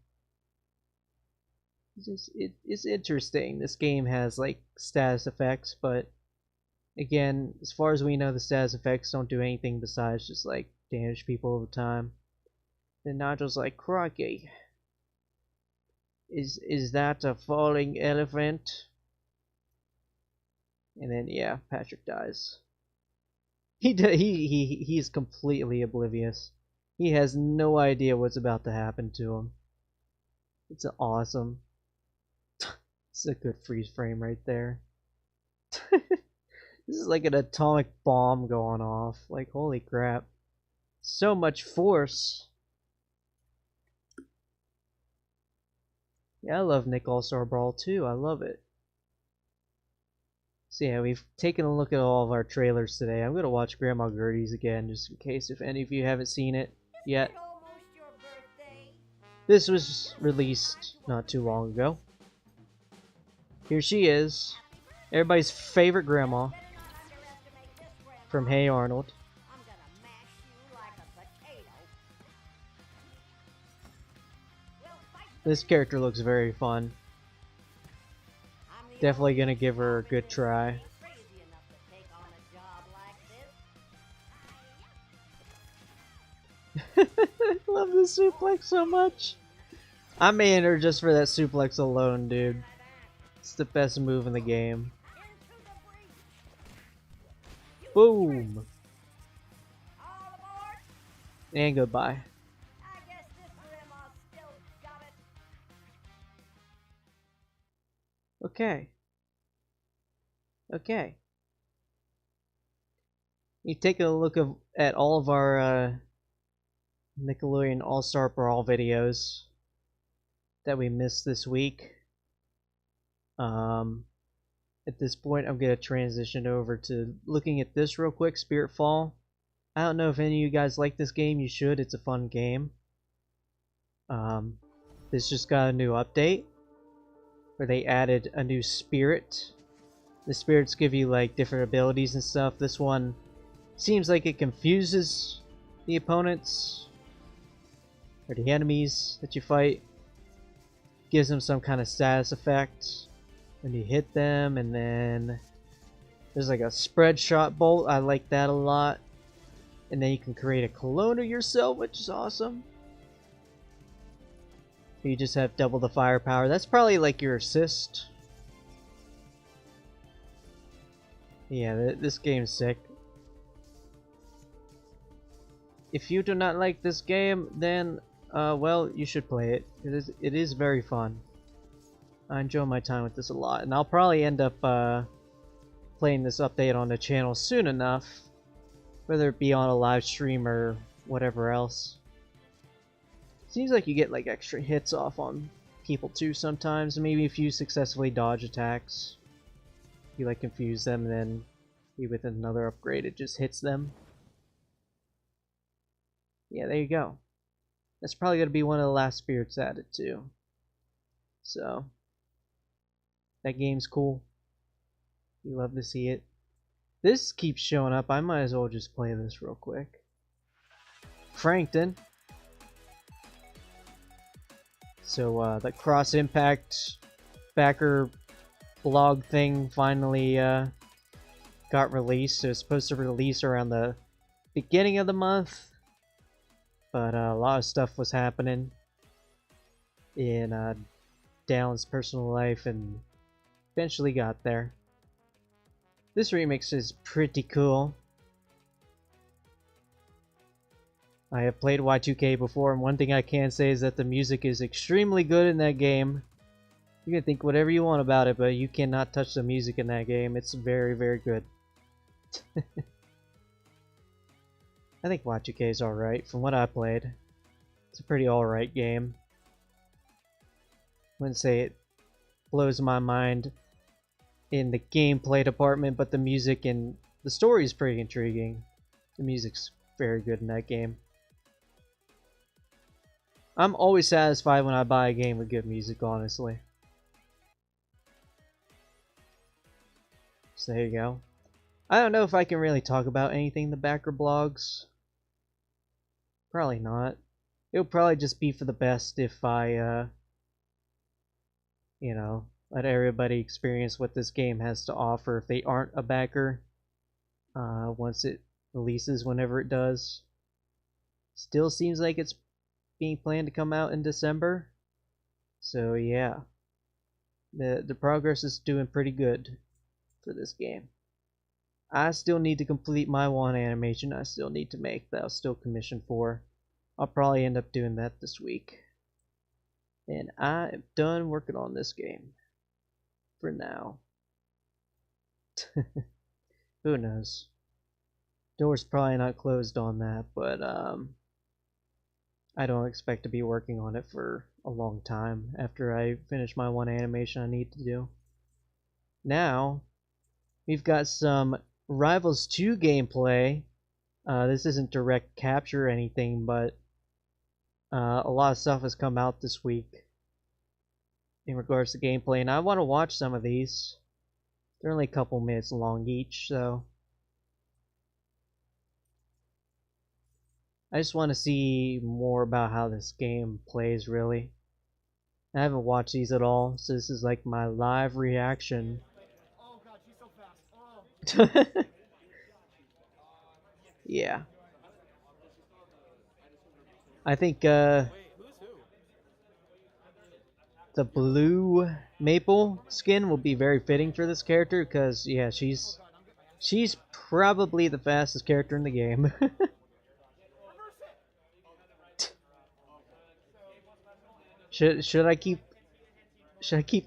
It's interesting. This game has like status effects, but again, as far as we know, the status effects don't do anything besides just like damage people over time. Then Nigel's like, crikey. Is that a falling elephant? And then yeah, Patrick dies. He's completely oblivious. He has no idea what's about to happen to him. It's awesome. It's a good freeze frame right there. This is like an atomic bomb going off. Like, holy crap. So much force. Yeah, I love Nick All Star Brawl too. I love it. So yeah, we've taken a look at all of our trailers today. I'm going to watch Grandma Gertie's again, just in case if any of you haven't seen it yet. This was released not too long ago. Here she is. Everybody's favorite grandma from Hey Arnold. This character looks very fun. Definitely gonna give her a good try. Love the suplex so much. I made her just for that suplex alone, dude. It's the best move in the game. Boom! And goodbye. Okay. Okay. You take a look at all of our Nickelodeon All Star Brawl videos that we missed this week. At this point, I'm going to transition over to looking at this real quick, Spiritfall. I don't know if any of you guys like this game. You should. It's a fun game. This just got a new update where they added a new spirit. The spirits give you like different abilities and stuff. This one seems like it confuses the opponents or the enemies that you fight. Gives them some kind of status effect when you hit them, and then there's like a spread shot bolt. I like that a lot. And then you can create a clone of yourself, which is awesome. You just have double the firepower. That's probably like your assist. Yeah, this game's sick. If you do not like this game, then well, you should play it. It is very fun. I enjoy my time with this a lot, and I'll probably end up playing this update on the channel soon enough, whether it be on a live stream or whatever else. Seems like you get like extra hits off on people too sometimes. Maybe if you successfully dodge attacks, you like confuse them, and then with another upgrade it just hits them. Yeah, there you go. That's probably going to be one of the last spirits added too. So, that game's cool. You love to see it. This keeps showing up. I might as well just play this real quick. Frankton. So, the Cross Impact backer blog thing finally got released. It was supposed to release around the beginning of the month. But a lot of stuff was happening in Dallon's personal life and eventually got there. This remix is pretty cool. I have played Y2K before, and one thing I can say is that the music is extremely good in that game. You can think whatever you want about it, but you cannot touch the music in that game. It's very, very good. I think Y2K is alright from what I played. It's a pretty alright game. Wouldn't say it blows my mind in the gameplay department, but the music and the story is pretty intriguing. The music's very good in that game. I'm always satisfied when I buy a game with good music, honestly. So there you go. I don't know if I can really talk about anything in the backer blogs. Probably not. It'll probably just be for the best if I, you know, let everybody experience what this game has to offer if they aren't a backer. Once it releases, whenever it does. Still seems like it's being planned to come out in December. So yeah. The progress is doing pretty good for this game. I still need to complete my one animation I still need to make that I'll still commission for. I'll probably end up doing that this week. And I am done working on this game. For now. Who knows? Door's probably not closed on that, but I don't expect to be working on it for a long time after I finish my one animation I need to do. Now, we've got some Rivals 2 gameplay. This isn't direct capture or anything, but a lot of stuff has come out this week in regards to gameplay, and I want to watch some of these. They're only a couple minutes long each, so I just want to see more about how this game plays, really. I haven't watched these at all, so this is like my live reaction. Oh god, she's so fast. Oh. Yeah. I think Wait, who's who? the blue maple skin will be very fitting for this character, because yeah, she's probably the fastest character in the game. Should I keep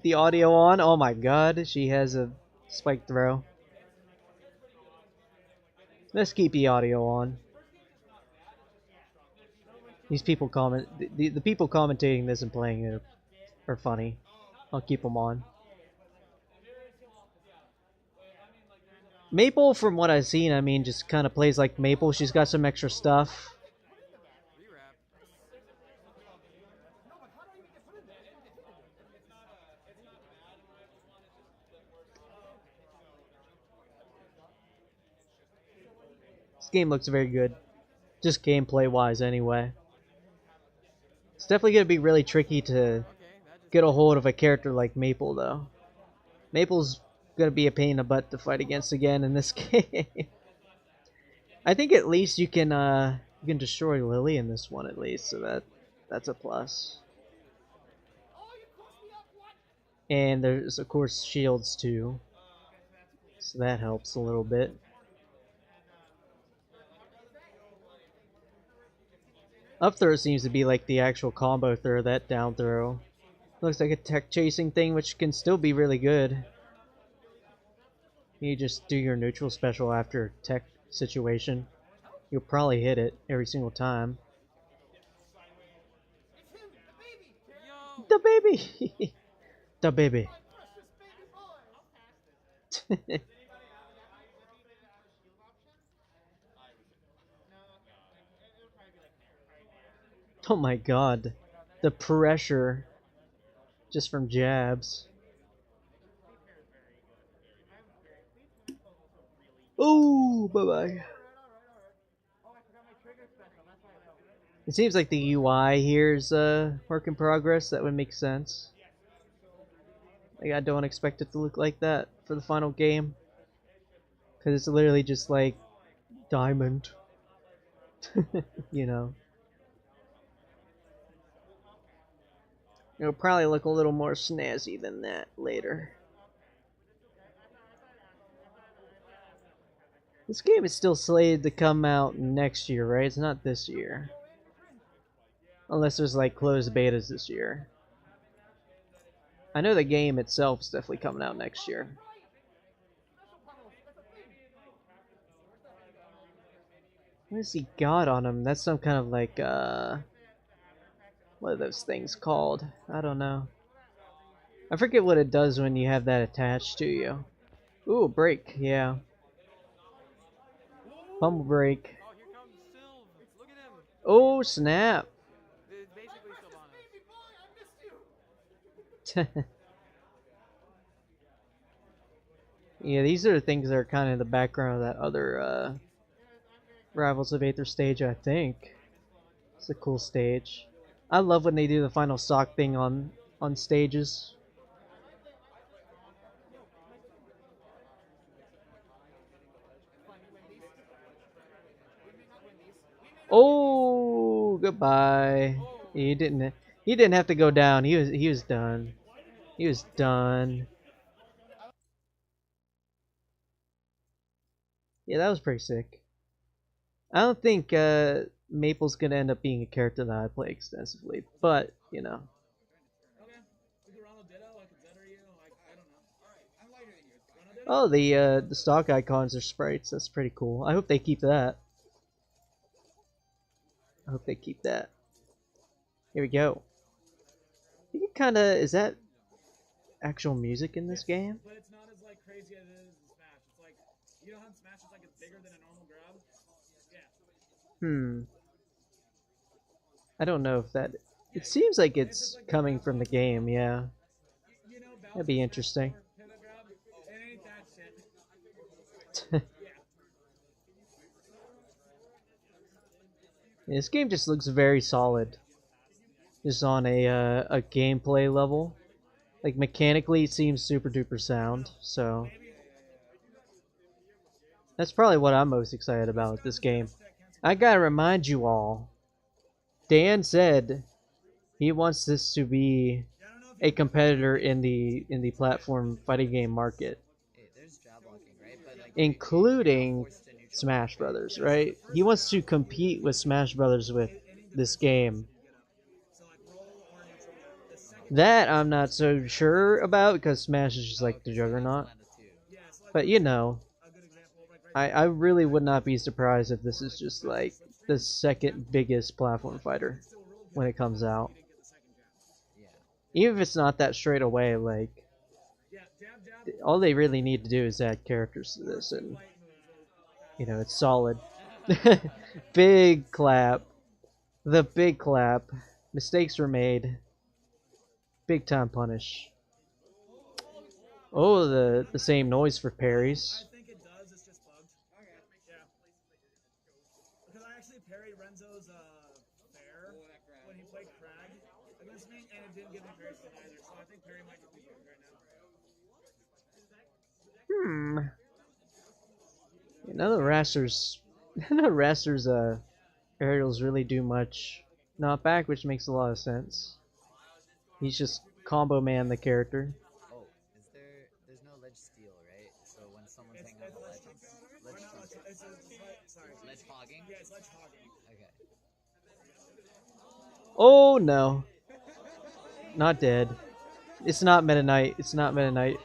the audio on? Oh my god, she has a spike throw. Let's keep the audio on. These people the people commentating this and playing it are funny. I'll keep them on. Maple, from what I've seen, I mean, just kind of plays like Maple. She's got some extra stuff. game looks very good. Just gameplay wise anyway. It's definitely going to be really tricky to get a hold of a character like Maple though. Maple's going to be a pain in the butt to fight against again in this game. I think at least you can destroy Lily in this one at least, so that's a plus. And there's of course shields too, so that helps a little bit. Up throw seems to be like the actual combo throw, that down throw. Looks like a tech chasing thing, which can still be really good. You just do your neutral special after tech situation. You'll probably hit it every single time. The baby! The baby. Oh my god. The pressure just from jabs. Oh, bye-bye. It seems like the UI here is work in progress. That would make sense. Like, I don't expect it to look like that for the final game. Because it's literally just like diamond. You know. It'll probably look a little more snazzy than that later. This game is still slated to come out next year, right? It's not this year. Unless there's like closed betas this year. I know the game itself is definitely coming out next year. What has he got on him? That's some kind of like, what are those things called? I don't know. I forget what it does when you have that attached to you. Ooh, break, yeah. Fumble break. Oh, snap. Yeah, these are the things that are kind of in the background of that other Rivals of Aether stage, I think. It's a cool stage. I love when they do the final stock thing on stages. Oh, goodbye. He didn't have to go down. He was done. He was done. Yeah, that was pretty sick. I don't think Maple's gonna end up being a character that I play extensively, but you know. Oh, the stock icons are sprites. That's pretty cool. I hope they keep that. I hope they keep that. Here we go. I think it kind of is that actual music in this game. But it's not as like crazy as it is in Smash. It's like, you know how in Smash it's like it's bigger than a normal grab? Yeah. I don't know if that. It seems like it's coming from the game. Yeah. That'd be interesting. Yeah, this game just looks very solid. Just on a gameplay level. Like mechanically it seems super duper sound, so that's probably what I'm most excited about with this game. I gotta remind you all, Dan said he wants this to be a competitor in the platform fighting game market, including Smash Brothers, right? He wants to compete with Smash Brothers with this game. That I'm not so sure about because Smash is just like the juggernaut. But you know, I really would not be surprised if this is just like the second biggest platform fighter when it comes out. Even if it's not that straight away, like all they really need to do is add characters to this and you know, it's solid. Big clap. The big clap. Mistakes were made. Big time punish. Oh, the same noise for parries. like Crag in this mean, and it didn't give him parry spin either. So I think parry might just be good right now. None of the Raster's none of the Raster's aerials really do much knockback, which makes a lot of sense. He's just combo man the character. Oh, is there? There's no ledge steal, right? So when someone's hanging on the ledge, ledge hogging. Yeah, it's ledge hogging. Okay. Oh no. Not dead. It's not Meta Knight. It's not Meta Knight.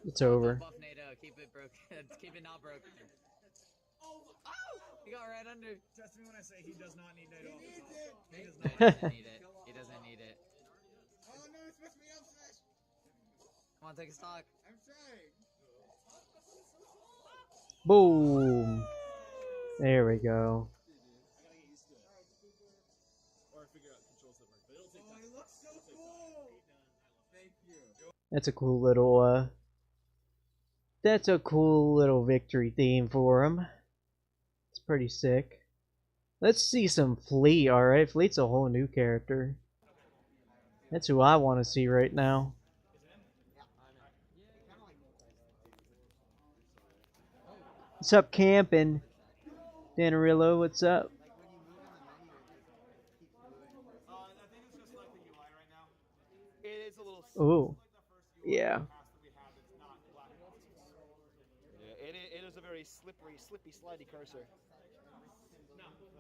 It's over. Buff NATO, keep it broken. Keep it not broken. Oh! He got right under. Trust me when I say he does not need NATO. He does He not. doesn't need it. He doesn't need it. Oh no, it's messed me up, Slash. Come on, take a stock. I'm trying. Boom. There we go. Oh, it looks so cool. Thank you. That's a cool little that's a cool little victory theme for him. It's pretty sick. Let's see some Fleet, alright? Fleet's a whole new character. That's who I want to see right now. What's up, camping? Danarillo, what's up? It is a little. Ooh. Yeah. It is a very slippery, slidey cursor.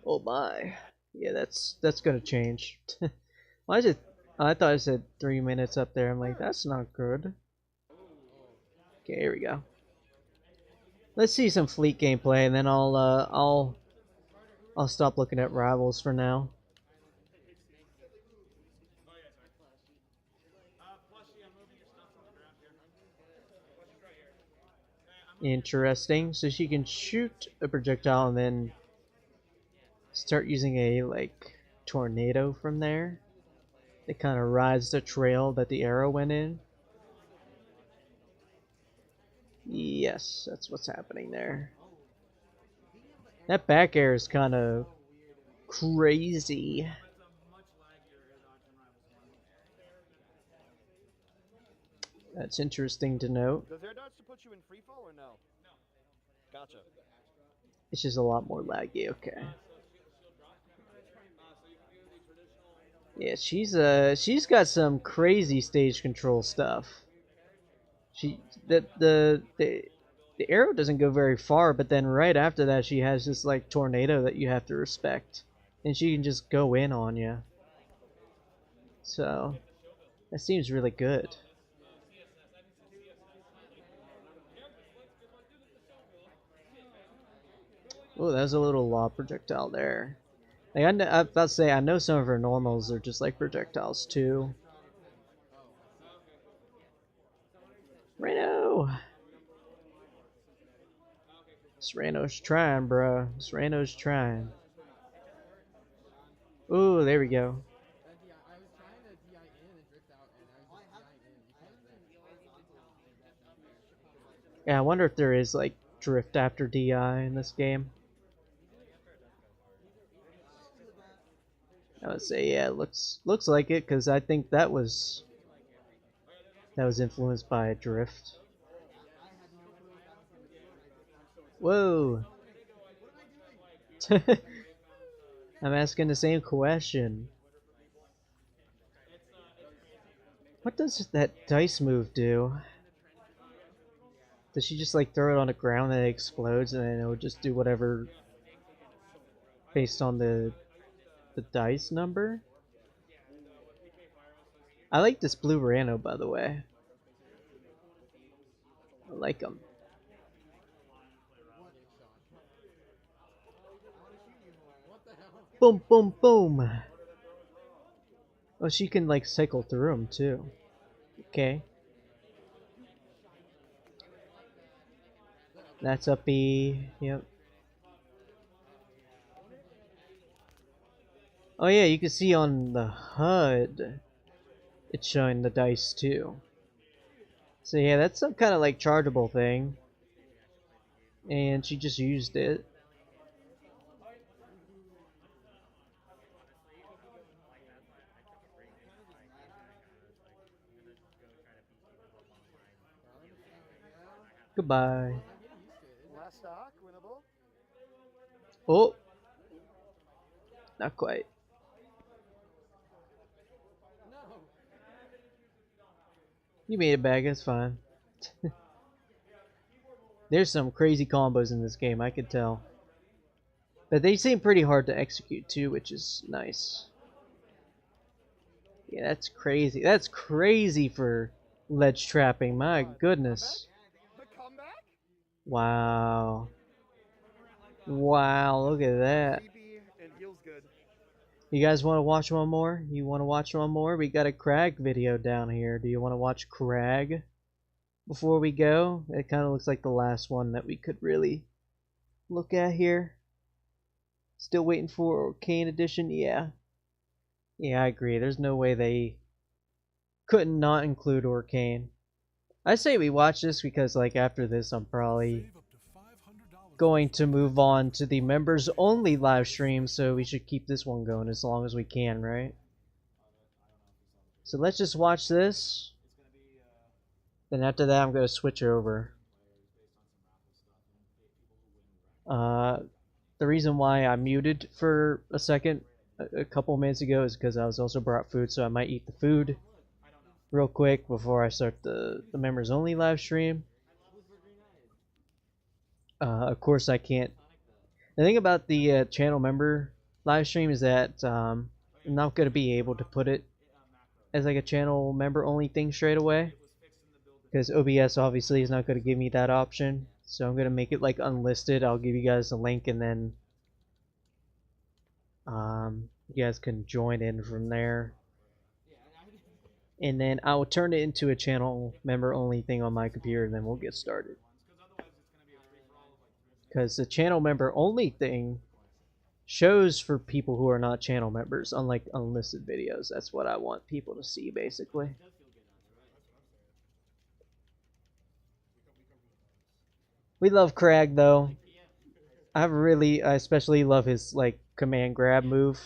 Oh my. Yeah, that's gonna change. Why is it? I thought I said 3 minutes up there. I'm like, that's not good. Okay, here we go. Let's see some Fleet gameplay, and then I'll stop looking at rivals for now. Interesting. So she can shoot a projectile and then start using a like tornado from there. It kind of rides the trail that the arrow went in. Yes, that's what's happening there. That back air is kind of crazy. That's interesting to note. Does air dodge to put you in free fall or no? No. Gotcha. It's just a lot more laggy. Okay. Yeah, she's got some crazy stage control stuff. The arrow doesn't go very far, but then right after that she has this like tornado that you have to respect, and she can just go in on you. So that seems really good. Oh, that was a little lob projectile there. Like I'm about to say, I know some of her normals are just like projectiles too. Reno! This Reno's trying, bruh. This Reno's trying. Ooh, there we go. Yeah, I wonder if there is like drift after DI in this game. I would say, yeah, it looks like it, because I think that was influenced by a drift. Whoa! I'm asking the same question. What does that dice move do? Does she just like throw it on the ground and it explodes, and then it'll just do whatever based on the dice number? I like this blue Rano, by the way. I like him. Boom, boom, boom. Oh, she can like cycle through them too. Okay. That's up B. Yep. Oh yeah, you can see on the HUD it's showing the dice too. So yeah, that's some kind of like chargeable thing. And she just used it. Goodbye. Last stock, winnable. Oh, not quite. You made it back, it's fine. There's some crazy combos in this game, I could tell. But they seem pretty hard to execute too, which is nice. Yeah, that's crazy. That's crazy for ledge trapping, my goodness. The comeback? Wow. Wow, look at that. Creepy and feels good. You guys want to watch one more? You want to watch one more? We got a Crag video down here. Do you want to watch Crag before we go? It kind of looks like the last one that we could really look at here. Still waiting for Arcane Edition? Yeah. Yeah, I agree. There's no way they couldn't not include Arcane. I say we watch this because, like, after this, I'm probably going to move on to the members only live stream, so we should keep this one going as long as we can, right? So let's just watch this. Then after that, I'm going to switch over. The reason why I muted for a second a couple minutes ago is because I was also brought food, so I might eat the food real quick before I start the members only live stream. Of course, I can't. The thing about the channel member live stream is that I'm not going to be able to put it as like a channel member only thing straight away, because OBS obviously is not going to give me that option. So I'm going to make it like unlisted. I'll give you guys a link, and then you guys can join in from there. And then I will turn it into a channel member only thing on my computer, and then we'll get started. Because the channel member only thing shows for people who are not channel members, unlike unlisted videos. That's what I want people to see, basically. We love Crag, though. I especially love his like command grab move,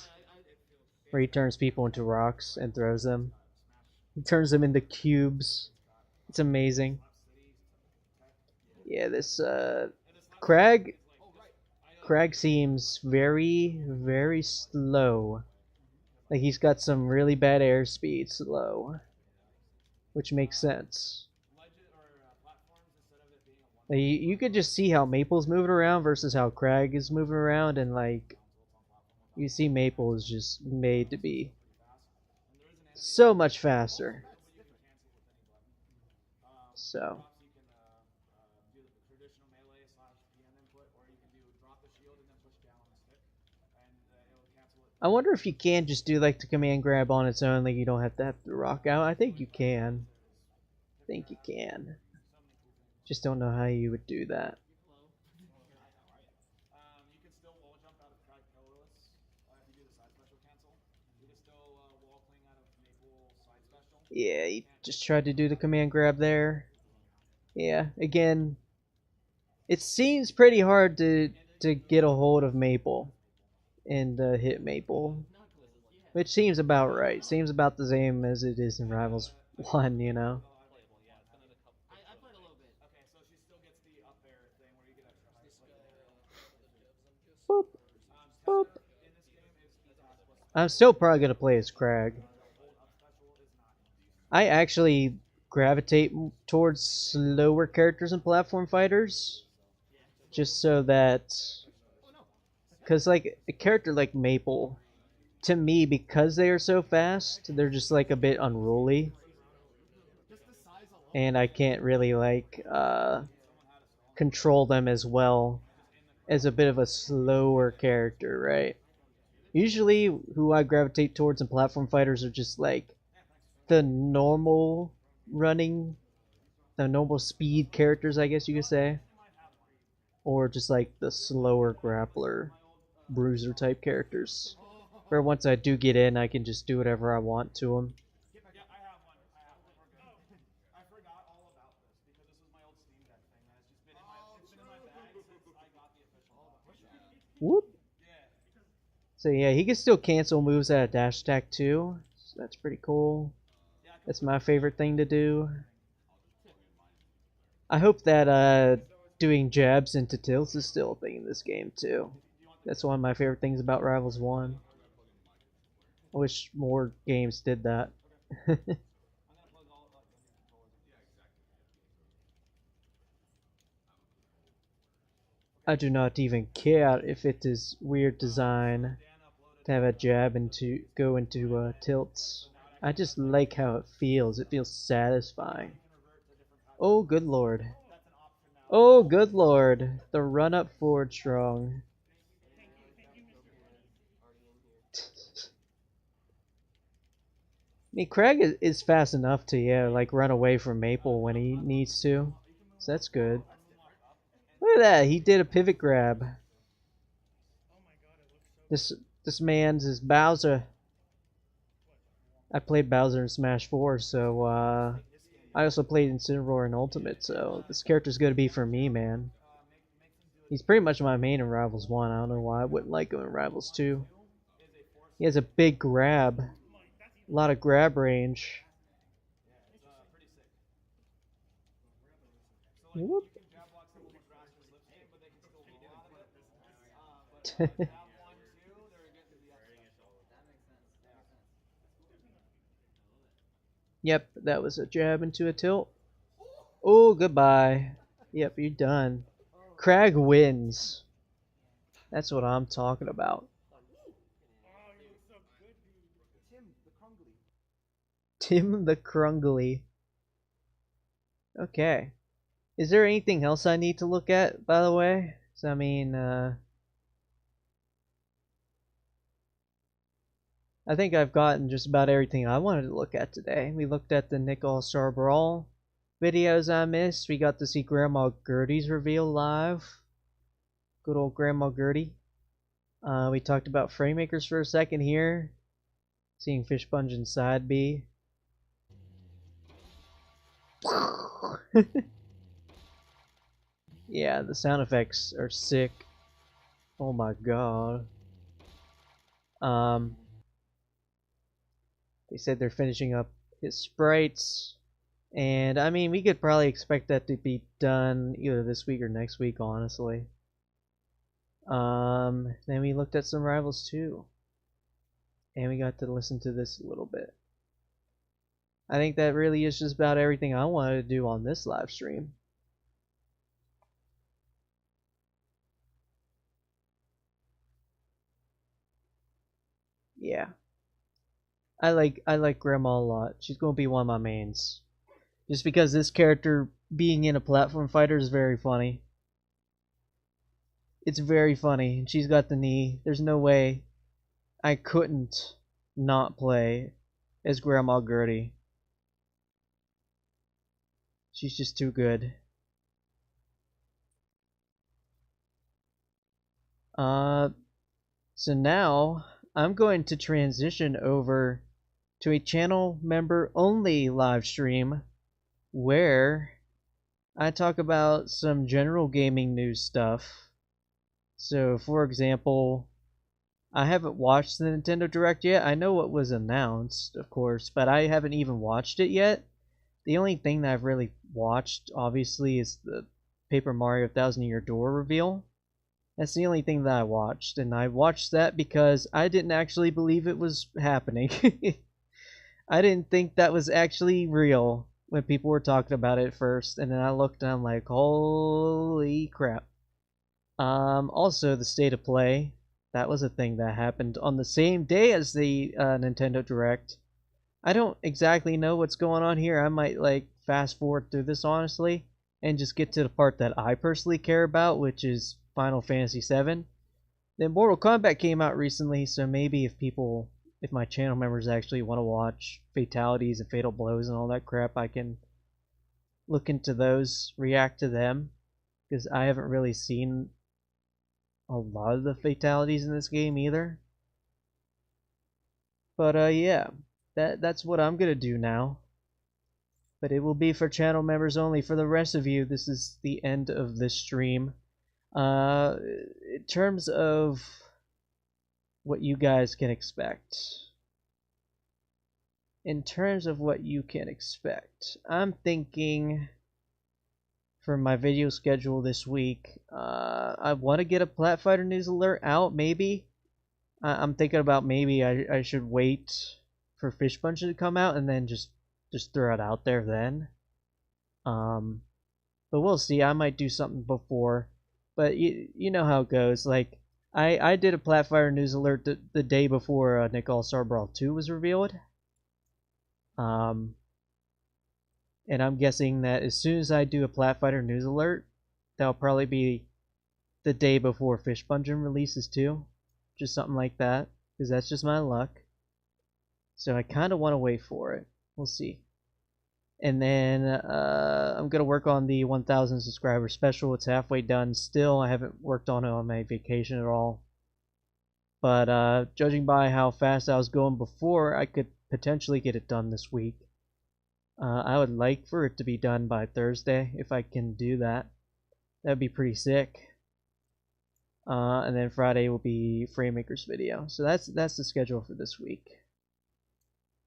where he turns people into rocks and throws them. He turns them into cubes. It's amazing. Yeah, this Crag seems very, very slow. Like he's got some really bad airspeed slow, which makes sense. Like, you could just see how Maple's moving around versus how Crag is moving around, and like you see Maple is just made to be so much faster. So I wonder if you can just do like the command grab on its own, like you don't have to rock out. I think you can. I think you can. Just don't know how you would do that. Yeah, he just tried to do the command grab there. Yeah, again, it seems pretty hard to get a hold of Maple and hit Maple, which seems about right. Seems about the same as it is in Rivals 1, you know. Boop, boop. I'm still probably gonna play as Crag. I actually gravitate towards slower characters in platform fighters, just so that, because like a character like Maple, to me, because they are so fast, they're just like a bit unruly, and I can't really like control them as well as a bit of a slower character, right? Usually who I gravitate towards in platform fighters are just like the normal speed characters, I guess you could say, or just like the slower grappler, bruiser type characters, where once I do get in, I can just do whatever I want to them. Whoop. So yeah, he can still cancel moves at a dash attack too, so that's pretty cool. That's my favorite thing to do. I hope that doing jabs into tilts is still a thing in this game too. That's one of my favorite things about Rivals 1. I wish more games did that. I do not even care if it is weird design to have a jab and to go into tilts. I just like how it feels. It feels satisfying. Oh, good lord. Oh, good lord. The run up forward strong. I mean, Craig is fast enough to, yeah, like run away from Maple when he needs to. So that's good. Look at that. He did a pivot grab. This man's is Bowser. I played Bowser in Smash 4, so I also played Incineroar in Ultimate, so this character's gonna be for me, man. He's pretty much my main in Rivals 1. I don't know why I wouldn't like him in Rivals 2. He has a big grab. A lot of grab range. Whoop. Yep, that was a jab into a tilt. Oh, goodbye. Yep, you're done. Crag wins. That's what I'm talking about. Tim the Krungly. Okay. Is there anything else I need to look at, by the way? So, I mean, I think I've gotten just about everything I wanted to look at today. We looked at the Nick All Star Brawl videos I missed. We got to see Grandma Gertie's reveal live. Good old Grandma Gertie. We talked about Framemakers for a second here. Seeing Fish Bungeon side B. Yeah, the sound effects are sick. Oh my god. They said they're finishing up his sprites. And I mean, we could probably expect that to be done either this week or next week, honestly. Then we looked at some Rivals 2. And we got to listen to this a little bit. I think that really is just about everything I wanted to do on this live stream. Yeah. I like Grandma a lot. She's gonna be one of my mains. Just because this character being in a platform fighter is very funny. It's very funny. And she's got the knee. There's no way I couldn't not play as Grandma Gertie. She's just too good. So now I'm going to transition over to a channel member only live stream where I talk about some general gaming news stuff. So, for example, I haven't watched the Nintendo Direct yet. I know what was announced, of course, but I haven't even watched it yet. The only thing that I've really watched, obviously, is the Paper Mario Thousand Year Door reveal. That's the only thing that I watched, and I watched that because I didn't actually believe it was happening. I didn't think that was actually real when people were talking about it at first, and then I looked and I'm like, holy crap. Also, the State of Play, that was a thing that happened on the same day as the Nintendo Direct. I don't exactly know what's going on here. I might like fast forward through this honestly and just get to the part that I personally care about, which is Final Fantasy VII. Then Mortal Kombat came out recently, so maybe if my channel members actually want to watch fatalities and fatal blows and all that crap, I can look into those, react to them, because I haven't really seen a lot of the fatalities in this game either. But yeah, that's what I'm gonna do now. But it will be for channel members only. For the rest of you, this is the end of this stream. In terms of what you guys can expect. I'm thinking for my video schedule this week. I want to get a Plat Fighter news alert out, maybe. I'm thinking about maybe I should wait for Fish Punch to come out and then just throw it out there then. But we'll see. I might do something before. But you know how it goes. Like, I did a Plat Fighter news alert the day before Nick All Star Brawl 2 was revealed. And I'm guessing that as soon as I do a Plat Fighter news alert, that'll probably be the day before Fish Bungin releases too. Just something like that. Because that's just my luck. So I kind of want to wait for it. We'll see. And then I'm going to work on the 1,000 subscriber special. It's halfway done still. I haven't worked on it on my vacation at all. But judging by how fast I was going before, I could potentially get it done this week. I would like for it to be done by Thursday, if I can do that. That'd be pretty sick. And then Friday will be Framemaker's video. So that's the schedule for this week.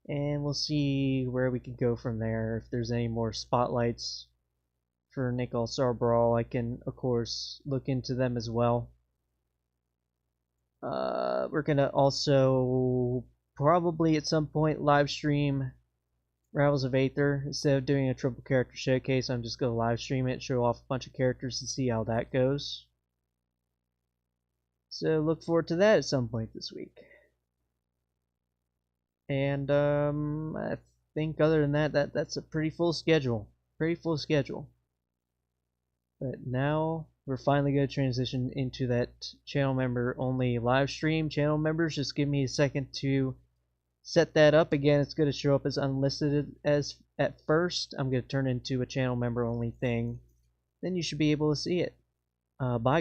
And we'll see where we can go from there. If there's any more spotlights for Nick All Star Brawl, I can, of course, look into them as well. We're going to also probably at some point live stream Rivals of Aether. Instead of doing a triple character showcase, I'm just going to live stream it, show off a bunch of characters and see how that goes. So look forward to that at some point this week. And I think other than that, that's a pretty full schedule. Pretty full schedule. But now we're finally going to transition into that channel member only live stream. Channel members, just give me a second to set that up. Again, it's going to show up as unlisted as at first. I'm going to turn it into a channel member only thing. Then you should be able to see it. Bye.